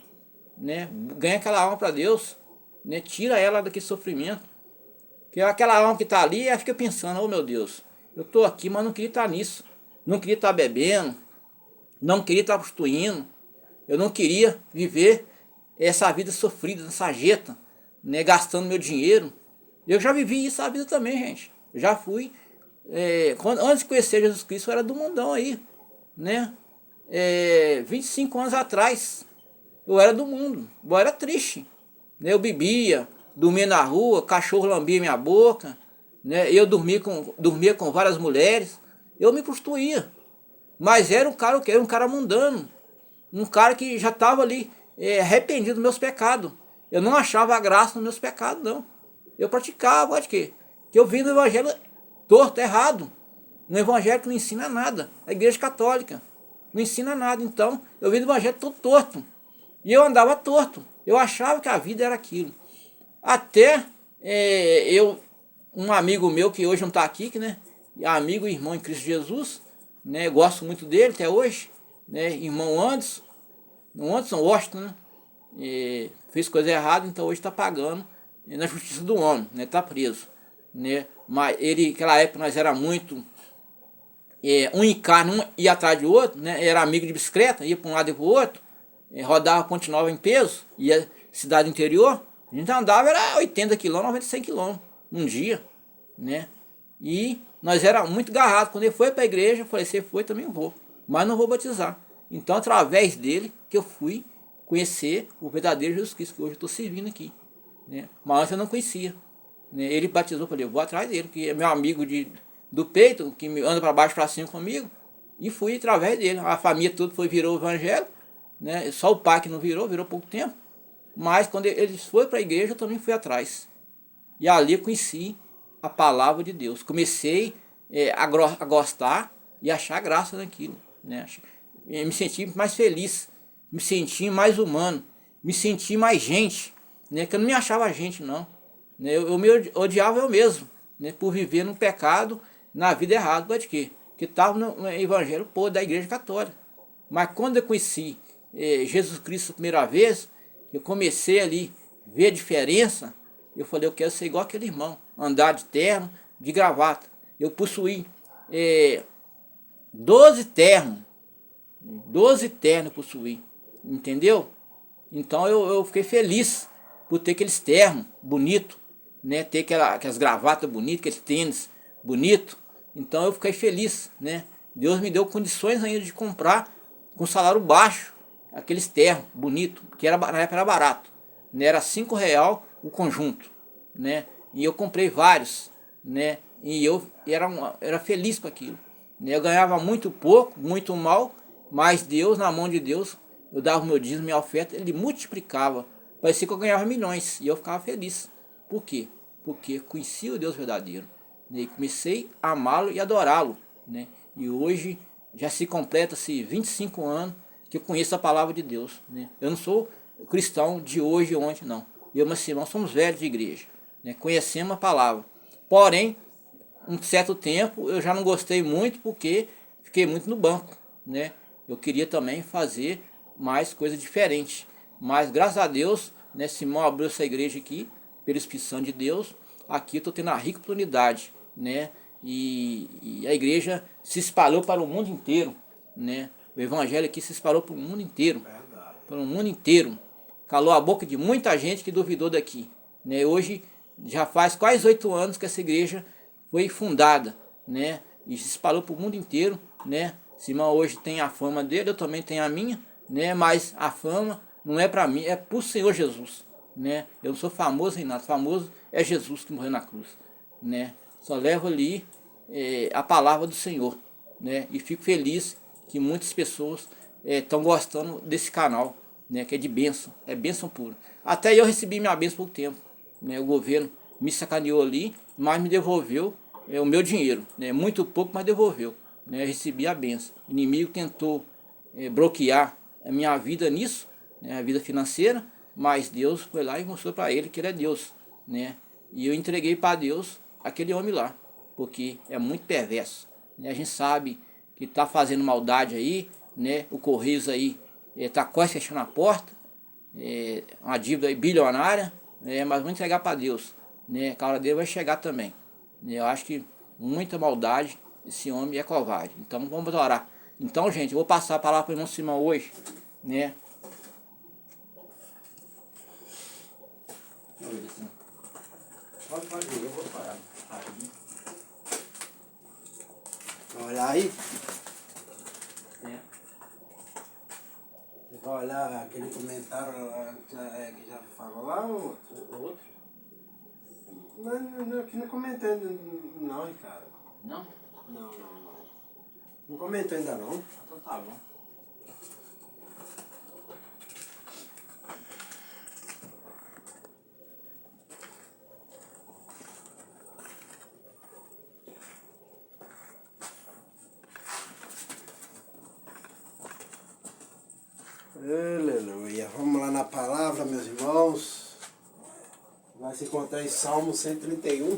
né? Ganha aquela alma para Deus, né? Tira ela daquele sofrimento. Porque aquela alma que está ali, ela fica pensando, oh meu Deus, eu estou aqui, mas não queria estar nisso. Não queria estar bebendo, não queria estar prostituindo, eu não queria viver essa vida sofrida, essa jeta, né, gastando meu dinheiro. Eu já vivi isso a vida também, gente. Eu já fui, antes de conhecer Jesus Cristo, eu era do mundão aí, né? 25 anos atrás, eu era do mundo, eu era triste, né? Eu bebia, dormia na rua, cachorro lambia minha boca, né? Eu dormia com várias mulheres, eu me prostituía, mas era um cara mundano, um cara que já estava ali arrependido dos meus pecados. Eu não achava graça nos meus pecados, não. Eu praticava, acho que eu vim do evangelho torto, errado, no evangelho que não ensina nada, a igreja católica não ensina nada. Então eu vim do evangelho todo torto, e eu andava torto, eu achava que a vida era aquilo. Até um amigo meu que hoje não está aqui, né? Amigo e irmão em Cristo Jesus, né? Gosto muito dele até hoje, né? Irmão Anderson Washington, né? Fez coisa errada, então hoje está pagando na justiça do homem, né? Está preso, né? Mas ele, naquela época nós era muito um encarno, um ia atrás do outro, né? Era amigo de bicicleta, ia para um lado e para o outro, rodava Ponte Nova em peso, ia cidade interior. A gente andava, era 80 km, 96 km um dia, né? E nós era muito agarrados. Quando ele foi para a igreja, eu falei, você foi, também vou, mas não vou batizar. Então, através dele, que eu fui conhecer o verdadeiro Jesus Cristo, que hoje eu estou servindo aqui, né? Mas antes eu não conhecia, né? Ele batizou, eu falei, eu vou atrás dele, que é meu amigo do peito, que me anda para baixo para cima comigo, e fui através dele. A família toda virou o evangelho, né? Só o pai que não virou pouco tempo. Mas quando eles foram para a igreja, eu também fui atrás. E ali eu conheci a palavra de Deus. Comecei a gostar e achar graça naquilo, né? Me senti mais feliz, me senti mais humano, me senti mais gente, né? Que eu não me achava gente, não, né? Eu me odiava eu mesmo, né? Por viver no pecado, na vida errada. Mas de quê? Que estava no evangelho podre da igreja católica. Mas quando eu conheci Jesus Cristo a primeira vez, eu comecei ali a ver a diferença. Eu falei, eu quero ser igual aquele irmão, andar de terno, de gravata. Eu possuí 12 ternos eu possuí, entendeu? Então eu fiquei feliz por ter aqueles ternos bonitos, né? Ter aquelas gravatas bonitas, aqueles tênis bonitos. Então eu fiquei feliz, né? Deus me deu condições ainda de comprar com salário baixo aqueles ternos bonitos, que na época era barato, né? Era R$5 o conjunto, né? E eu comprei vários, né? E eu era feliz com aquilo, né? Eu ganhava muito pouco, muito mal, mas Deus, na mão de Deus, eu dava o meu dízimo, minha oferta, ele multiplicava. Parecia que eu ganhava milhões e eu ficava feliz. Por quê? Porque conheci o Deus verdadeiro, né? E comecei a amá-lo e adorá-lo, né? E hoje já se completa-se 25 anos que eu conheço a palavra de Deus, né? Eu não sou cristão de hoje ou ontem, não. Eu e meus irmãos somos velhos de igreja, né? Conhecemos a palavra. Porém, um certo tempo eu já não gostei muito porque fiquei muito no banco, né? Eu queria também fazer mais coisas diferentes. Mas graças a Deus, né, Simão abriu essa igreja aqui, pela Espírito Santo de Deus. Aqui eu estou tendo a rica oportunidade, né? E a igreja se espalhou para o mundo inteiro, né? O evangelho aqui se espalhou para o mundo inteiro. Para o mundo inteiro. Calou a boca de muita gente que duvidou daqui, né? Hoje já faz quase 8 anos que essa igreja foi fundada, né? E se espalhou para o mundo inteiro, né? Simão hoje tem a fama dele, eu também tenho a minha, né? Mas a fama não é para mim, é para o Senhor Jesus, né? Eu não sou famoso em nada, famoso é Jesus que morreu na cruz, né? Só levo ali a palavra do Senhor, né? E fico feliz que muitas pessoas estão gostando desse canal, né? Que é de bênção, é bênção pura. Até eu recebi minha bênção por tempo, né? O governo me sacaneou ali, mas me devolveu o meu dinheiro, né? Muito pouco, mas devolveu, né? Eu recebi a bênção. O inimigo tentou bloquear a minha vida nisso, né? A vida financeira, mas Deus foi lá e mostrou para ele que ele é Deus, né? E eu entreguei para Deus aquele homem lá, porque é muito perverso, né? A gente sabe que está fazendo maldade aí, né? O Correios aí está quase fechando a porta, uma dívida aí bilionária, né? Mas vou entregar para Deus, né? A hora dele vai chegar também, né? Eu acho que muita maldade, esse homem é covarde. Então vamos orar. Então, gente, eu vou passar a palavra para o irmão Simão hoje, né? Pode ir, eu vou parar. Olha aí. Você vai olhar aquele comentário que já falou lá ou outro? Não, aqui não comentei não, Ricardo. Não? Não. Não comentou ainda não. Então tá bom. Aleluia. Vamos lá na palavra, meus irmãos. Vai se encontrar em Salmo 131.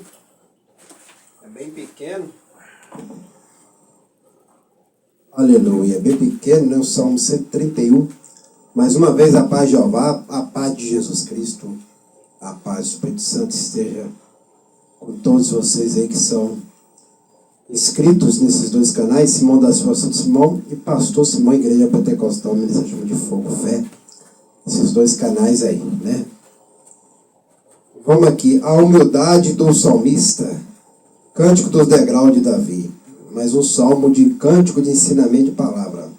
É bem pequeno. Aleluia. Bem pequeno, né? O Salmo 131. Mais uma vez, a paz de Jeová, a paz de Jesus Cristo, a paz do Espírito Santo esteja com todos vocês aí que são inscritos nesses dois canais, Simão das Forças de Simão e Pastor Simão, Igreja Pentecostal, Ministério de Fogo, Fé. Esses dois canais aí, né? Vamos aqui, a humildade do salmista, cântico dos degraus de Davi, mais um salmo de cântico de ensinamento de palavra.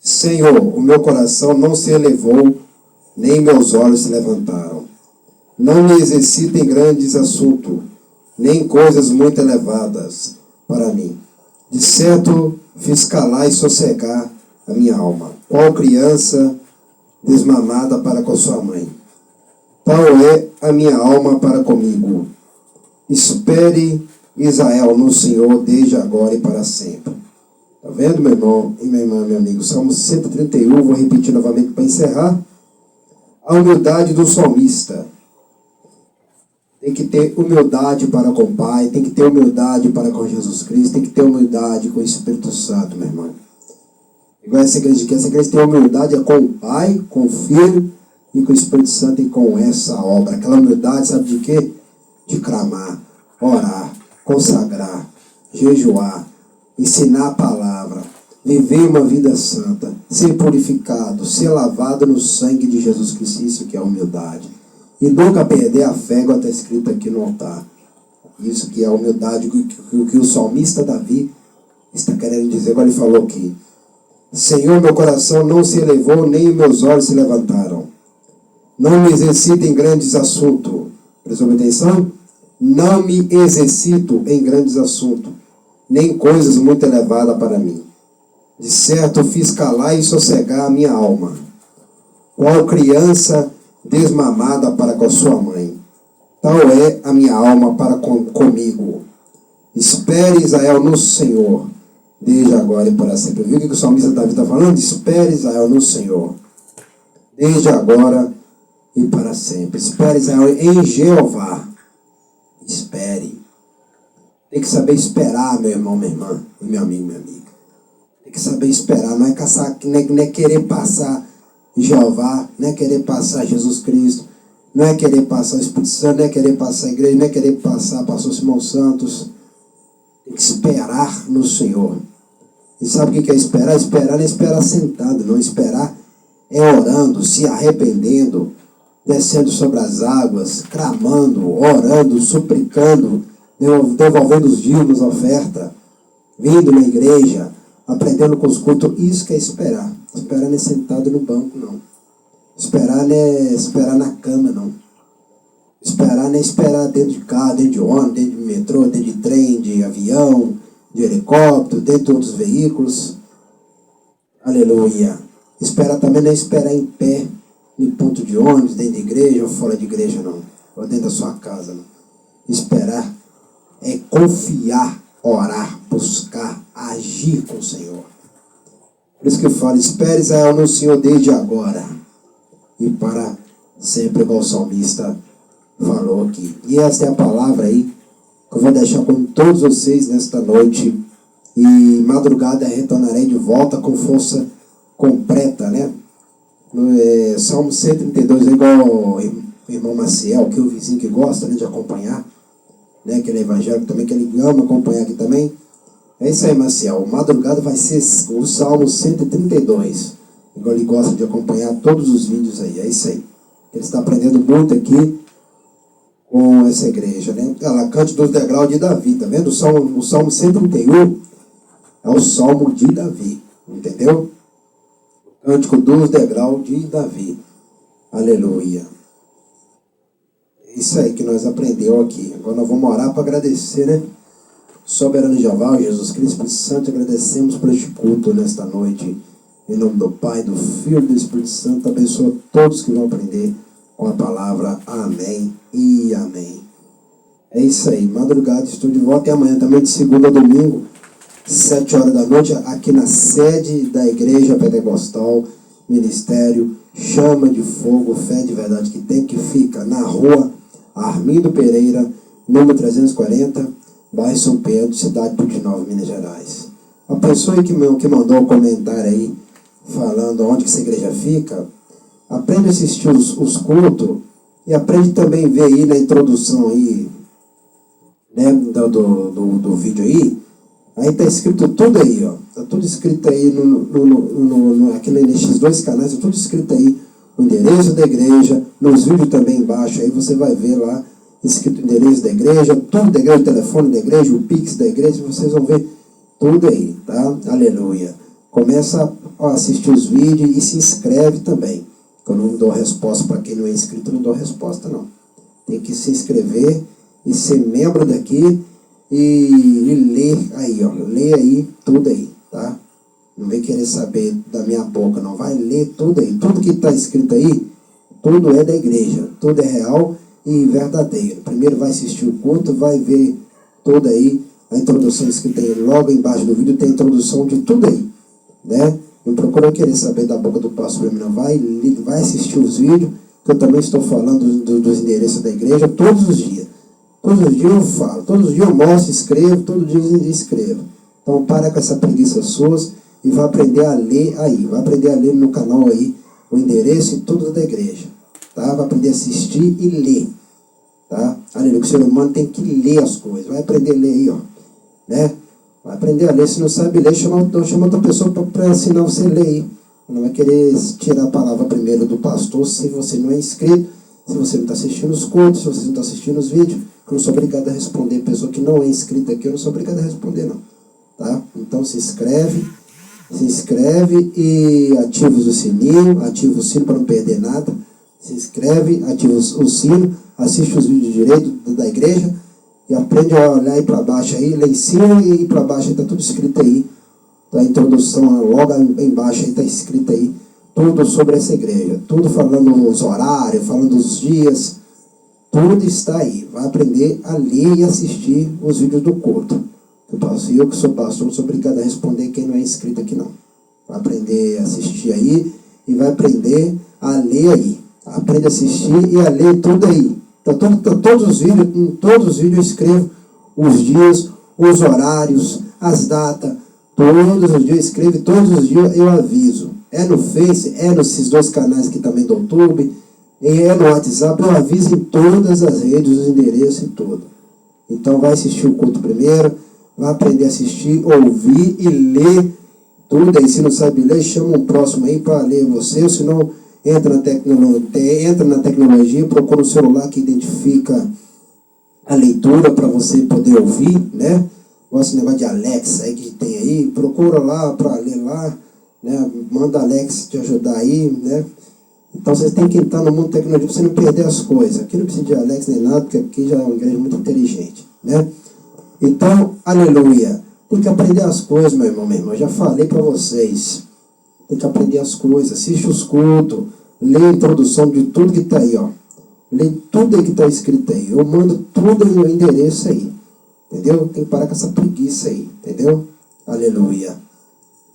Senhor, o meu coração não se elevou, nem meus olhos se levantaram. Não me exercito em grandes assuntos, nem coisas muito elevadas para mim. De certo, fiz calar e sossegar a minha alma, qual criança desmamada para com sua mãe. Tal é a minha alma para comigo. Espere, Israel, no Senhor, desde agora e para sempre. Está vendo, meu irmão e minha irmã, meu amigo? Salmo 131, vou repetir novamente para encerrar. A humildade do salmista. Tem que ter humildade para com o Pai, tem que ter humildade para com Jesus Cristo, tem que ter humildade com o Espírito Santo, meu irmão. Igual essa igreja aqui, essa igreja tem humildade com o Pai, com o Filho e com o Espírito Santo e com essa obra. Aquela humildade, sabe de quê? De clamar, orar, consagrar, jejuar, ensinar a palavra, viver uma vida santa, ser purificado, ser lavado no sangue de Jesus Cristo. Isso que é humildade. e nunca perder a fé, igual está escrito aqui no altar. Isso que é a humildade que o salmista Davi está querendo dizer, igual ele falou aqui. Senhor, meu coração não se elevou, nem meus olhos se levantaram. Não me exercito em grandes assuntos. Prestou atenção? Não me exercito em grandes assuntos, nem coisas muito elevadas para mim. De certo, fiz calar e sossegar a minha alma, qual criança desmamada para com sua mãe. Tal é a minha alma para comigo. Espere, Israel, no Senhor, desde agora e para sempre. Viu o que o salmista Davi está falando? Espere, Israel, no Senhor, desde agora e para sempre. Espere, Israel, em Jeová. Espere. Tem que saber esperar, meu irmão, minha irmã, meu amigo, minha amiga. Tem que saber esperar. Não é, não é querer passar Jeová, não é querer passar Jesus Cristo, não é querer passar o Espírito Santo, não é querer passar a igreja, não é querer passar pastor Simão Santos. Tem que esperar no Senhor. E sabe o que é esperar? Esperar não é esperar sentado, não. Esperar é orando, se arrependendo, descendo sobre as águas, clamando, orando, suplicando, devolvendo os dízimos, oferta, vindo na igreja, aprendendo com os cultos. Isso que é esperar. Esperar não é sentado no banco, não. Esperar não é esperar na cama, não. Esperar não é esperar dentro de carro, dentro de ônibus, dentro de metrô, dentro de trem, de avião, de helicóptero, dentro de outros veículos. Aleluia. Esperar também não é esperar em pé, em ponto de ônibus, dentro de igreja ou fora de igreja, não. Ou dentro da sua casa, não. Esperar é confiar, orar, buscar, agir com o Senhor. Por isso que eu falo, espere, Israel, no Senhor desde agora e para sempre, igual o salmista falou aqui. E essa é a palavra aí que eu vou deixar com todos vocês nesta noite. E madrugada retornarei de volta com força completa, né? Salmo 132 é igual o irmão Maciel, que é o vizinho que gosta, né, de acompanhar, né? Aquele evangélico também, que ele ama acompanhar aqui também. É isso aí, Maciel. Madrugada vai ser o Salmo 132. Igual ele gosta de acompanhar todos os vídeos aí. É isso aí. Ele está aprendendo muito aqui com essa igreja, né? Ela cante dos degraus de Davi, tá vendo? O Salmo 131 é o Salmo de Davi, entendeu? O cântico dos degraus de Davi. Aleluia. É isso aí que nós aprendemos aqui. Agora nós vamos orar para agradecer, né? Soberano Jeová, Jesus Cristo, Espírito Santo, agradecemos por este culto nesta noite. Em nome do Pai, do Filho e do Espírito Santo, abençoa todos que vão aprender com a palavra. Amém e amém. É isso aí. Madrugada estou de volta e amanhã também, de segunda a domingo, 7 horas da noite, aqui na sede da Igreja Pentecostal, Ministério Chama de Fogo, Fé de Verdade que tem, que fica na rua Armindo Pereira, número 340, bairro São Pedro, cidade de Nova, Minas Gerais. A pessoa que mandou um comentário aí, falando onde que essa igreja fica, aprende a assistir os cultos e aprende também a ver aí na introdução aí, né, do vídeo aí está escrito tudo aí, ó. Está tudo escrito aí aqui nesses dois canais, está tudo escrito aí, o endereço da igreja, nos vídeos também embaixo, aí você vai ver lá, escrito o endereço da igreja, tudo da igreja, o telefone da igreja, o Pix da igreja, vocês vão ver tudo aí, tá? Aleluia. Começa a assistir os vídeos e se inscreve também. Eu não dou resposta para quem não é inscrito, eu não dou resposta não. Tem que se inscrever e ser membro daqui e ler aí, ó. Lê aí tudo aí, tá? Não vem querer saber da minha boca, não. Vai ler tudo aí. Tudo que está escrito aí, tudo é da igreja. Tudo é real e verdadeiro. Primeiro vai assistir o culto, vai ver tudo aí. A introdução escrita aí logo embaixo do vídeo tem a introdução de tudo aí, né? Não procura querer saber da boca do pastor para mim, não. Vai assistir os vídeos, que eu também estou falando dos endereços da igreja todos os dias. Todos os dias eu falo, todos os dias eu mostro, escrevo, todos os dias eu escrevo. Então para com essa preguiça suas e vai aprender a ler aí. Vai aprender a ler no canal aí o endereço e tudo da igreja. Tá? Vai aprender a assistir e ler. Tá? Aleluia, o ser humano tem que ler as coisas. Vai aprender a ler aí, ó. Né? Vai aprender a ler. Se não sabe ler, chama outra pessoa para ensinar você a ler aí. Não vai querer tirar a palavra primeiro do pastor se você não é inscrito. Se você não está assistindo os cultos, se você não está assistindo os vídeos, eu não sou obrigado a responder. Pessoa que não é inscrita aqui, eu não sou obrigado a responder, não. Tá? Então se inscreve e ativa o sino para não perder nada. Se inscreve, ativa o sino, assiste os vídeos direito da igreja e aprende a olhar aí para baixo aí, lá em cima e para baixo está tudo escrito aí. A introdução logo embaixo aí está escrito aí tudo sobre essa igreja, tudo falando os horários, falando os dias, tudo está aí. Vai aprender a ler e assistir os vídeos do culto. Eu que sou pastor, não sou obrigado a responder quem não é inscrito aqui não. Vai aprender a assistir aí e vai aprender a ler aí. Aprende a assistir e a ler tudo aí. Todos os vídeos, em todos os vídeos eu escrevo os dias, os horários, as datas. Todos os dias eu escrevo, todos os dias eu aviso. É no Face, é nesses 2 canais aqui também do YouTube, é no WhatsApp, eu aviso em todas as redes, os endereços e tudo. Então vai assistir o culto primeiro, vai aprender a assistir, ouvir e ler tudo aí. Se não sabe ler, chama um próximo aí para ler você, ou se não, entra na tecnologia, procura um celular que identifica a leitura para você poder ouvir, né? Gosta desse negócio de Alexa aí que tem aí, procura lá para ler lá, né? Manda a Alexa te ajudar aí, né? Então vocês têm que entrar no mundo da tecnologia para você não perder as coisas. Aqui não precisa de Alexa nem nada, porque aqui já é uma igreja muito inteligente, né? Então, aleluia. Tem que aprender as coisas, meu irmão, minha irmã. Eu já falei para vocês. Tem que aprender as coisas. Assiste os cultos. Lê a introdução de tudo que está aí, ó. Lê tudo aí que está escrito aí. Eu mando tudo no endereço aí. Entendeu? Tem que parar com essa preguiça aí. Entendeu? Aleluia.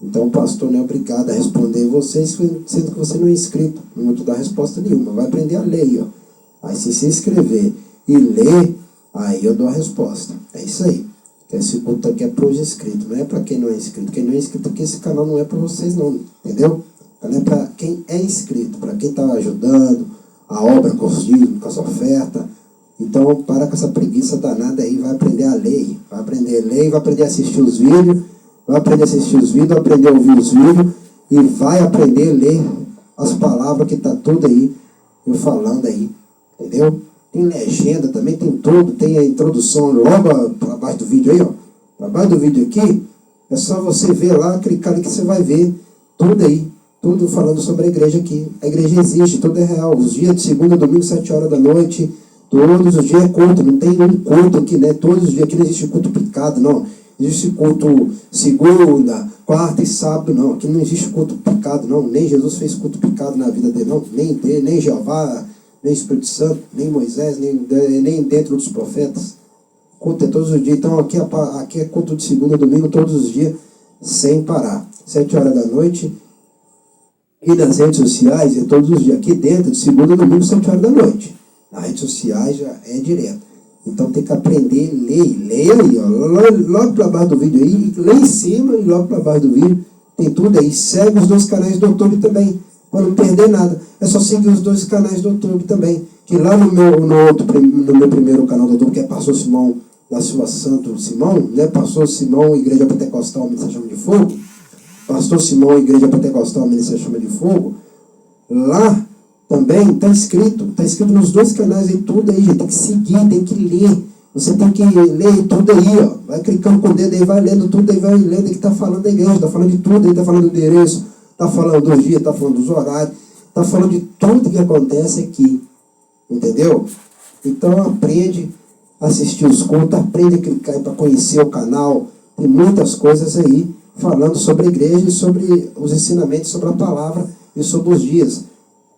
Então o pastor não é obrigado a responder vocês, sendo que você não é inscrito. Não vou te dar resposta nenhuma. Vai aprender a ler aí, ó. Aí se inscrever e ler, aí eu dou a resposta. É isso aí. Esse culto aqui é para os inscritos, não é para quem não é inscrito. Quem não é inscrito aqui, esse canal não é para vocês não, entendeu? É para quem é inscrito, para quem está ajudando a obra com os dízimos, com as ofertas. Então, para com essa preguiça danada aí, vai aprender a ler. Vai aprender a ler, vai aprender a assistir os vídeos, vai aprender a assistir os vídeos, vai aprender a ouvir os vídeos e vai aprender a ler as palavras que está tudo aí, eu falando aí, entendeu? Tem legenda também, tem tudo, tem a introdução logo para baixo do vídeo aí, ó. Para baixo do vídeo aqui, é só você ver lá, clicar ali que você vai ver tudo aí. Tudo falando sobre a igreja aqui. A igreja existe, tudo é real. Os dias de segunda, domingo, 7 horas da noite, todos os dias é culto. Não tem um culto aqui, né? Todos os dias aqui não existe culto picado, não. Existe culto segunda, quarta e sábado, não. Aqui não existe culto picado, não. Nem Jesus fez culto picado na vida dele, não. Nem Jeová, nem Espírito Santo, nem Moisés, nem dentro dos profetas. Culto é todos os dias. Então aqui é culto de segunda, domingo, todos os dias, sem parar. 7 horas da noite. E nas redes sociais, é todos os dias. Aqui dentro, de segunda, domingo, 7 horas da noite. Nas redes sociais já é direto. Então tem que aprender a ler. Leia aí, ó. Logo para baixo do vídeo aí, lá em cima e logo para baixo do vídeo, tem tudo aí. Segue os 2 canais do YouTube também, para não perder nada. É só seguir os 2 canais do YouTube também. Que lá no meu primeiro canal do YouTube, que é Pastor Simão da Silva Santo Simão, né? Pastor Simão, Igreja Pentecostal, Ministério Chama de Fogo. Pastor Simão, Igreja Pentecostal, Ministério Chama de Fogo. Lá também está escrito nos 2 canais aí, tudo aí, gente. Tem que seguir, tem que ler. Você tem que ler tudo aí, ó. Vai clicando com o dedo aí, vai lendo tudo aí, vai lendo que está falando da igreja, está falando de tudo aí, está falando do endereço, está falando dos dias, está falando dos horários, está falando de tudo que acontece aqui. Entendeu? Então aprende a assistir os cultos, aprende a clicar para conhecer o canal. Tem muitas coisas aí falando sobre a igreja e sobre os ensinamentos, sobre a palavra e sobre os dias.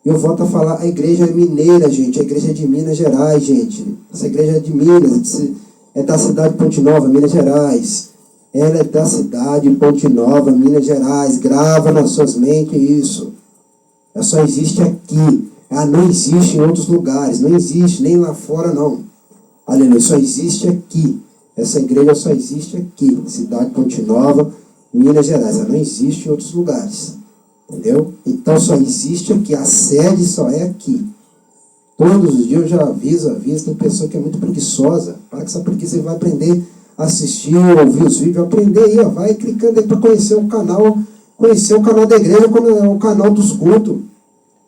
Eu volto a falar, a igreja é mineira, gente. A igreja é de Minas Gerais, gente. Essa igreja é de Minas, é da cidade de Ponte Nova, Minas Gerais. Ela é da cidade de Ponte Nova, Minas Gerais. Grava nas suas mentes isso. Ela só existe aqui. Ela não existe em outros lugares. Não existe nem lá fora, não. Aleluia. Só existe aqui. Essa igreja só existe aqui. Cidade de Ponte Nova, Minas Gerais. Ela não existe em outros lugares. Entendeu? Então só existe aqui. A sede só é aqui. Todos os dias eu já aviso. Tem pessoa que é muito preguiçosa. Para que essa preguiça, você vai aprender a assistir, ouvir os vídeos, aprender aí, ó. Vai clicando aí para conhecer o canal. Conhecer o canal da igreja, o canal dos cultos.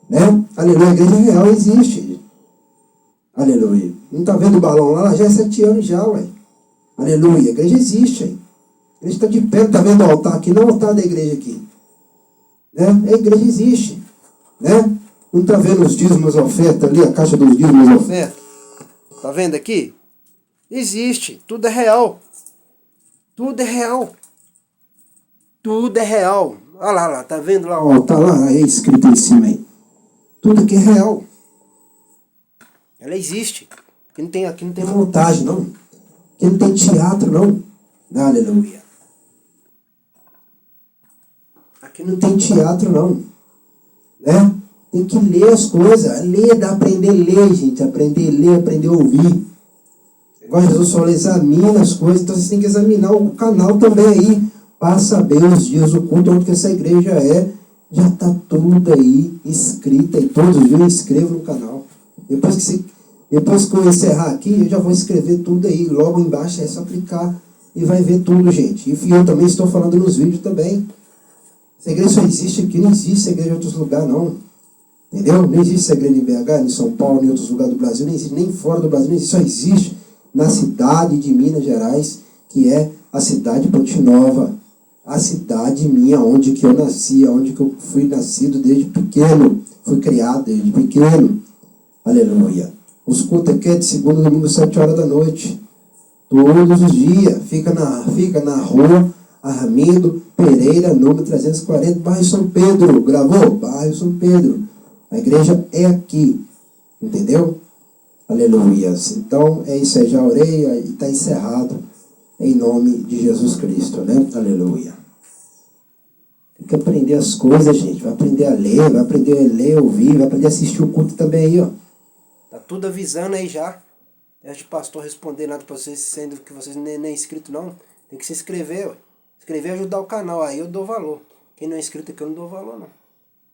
Né? Aleluia, a igreja real existe. Aleluia. Não está vendo o balão lá? Já é 7 anos já, ué. Aleluia. A igreja existe, hein? A igreja está de pé, não está vendo o altar aqui? Não o altar da igreja aqui. Né? A igreja existe. Né? Não está vendo os dízimos ofertas ali, a caixa dos dízimos ofertas? Está vendo aqui? Existe. Tudo é real. Tudo é real. Tudo é real. Olha lá, tá vendo lá o altar lá? É escrito em cima aí. Tudo aqui é real. Ela existe. Aqui não tem montagem, não. Aqui não tem teatro, não. Aleluia. Aqui não tem teatro, não. Né? Tem que ler as coisas. Ler, aprender a ler, gente. Aprender a ler, aprender a ouvir. Igual Jesus falou, examina as coisas. Então você tem que examinar o canal também aí. Para saber os dias do culto, onde que essa igreja é. Já está tudo aí escrito. E todos os dias eu escrevo no canal. Depois que eu encerrar aqui, eu já vou escrever tudo aí. Logo embaixo é só clicar e vai ver tudo, gente. E eu também estou falando nos vídeos também. Essa igreja só existe aqui, não existe essa igreja em outros lugares, não. Entendeu? Não existe essa igreja em BH, em São Paulo, em outros lugares do Brasil, nem existe, nem fora do Brasil, nem existe, só existe na cidade de Minas Gerais, que é a cidade de Ponte Nova. A cidade minha, onde que eu nasci, onde que eu fui nascido desde pequeno. Fui criado desde pequeno. Aleluia. Os cultos aqui é de segunda a domingo, 7 horas da noite. Todos os dias. Fica na rua Armindo Pereira, número 340, bairro São Pedro. Gravou? Bairro São Pedro. A igreja é aqui. Entendeu? Aleluia. Então, é isso aí. Já orei e está encerrado. Em nome de Jesus Cristo, né? Aleluia. Tem que aprender as coisas, gente. Vai aprender a ler, vai aprender a ler, ouvir, vai aprender a assistir o culto também aí, ó. Tá tudo avisando aí já. Deixa o pastor responder nada pra vocês, sendo que vocês nem é inscrito não. Tem que se inscrever, ó. Inscrever e ajudar o canal, aí eu dou valor. Quem não é inscrito aqui eu não dou valor, não.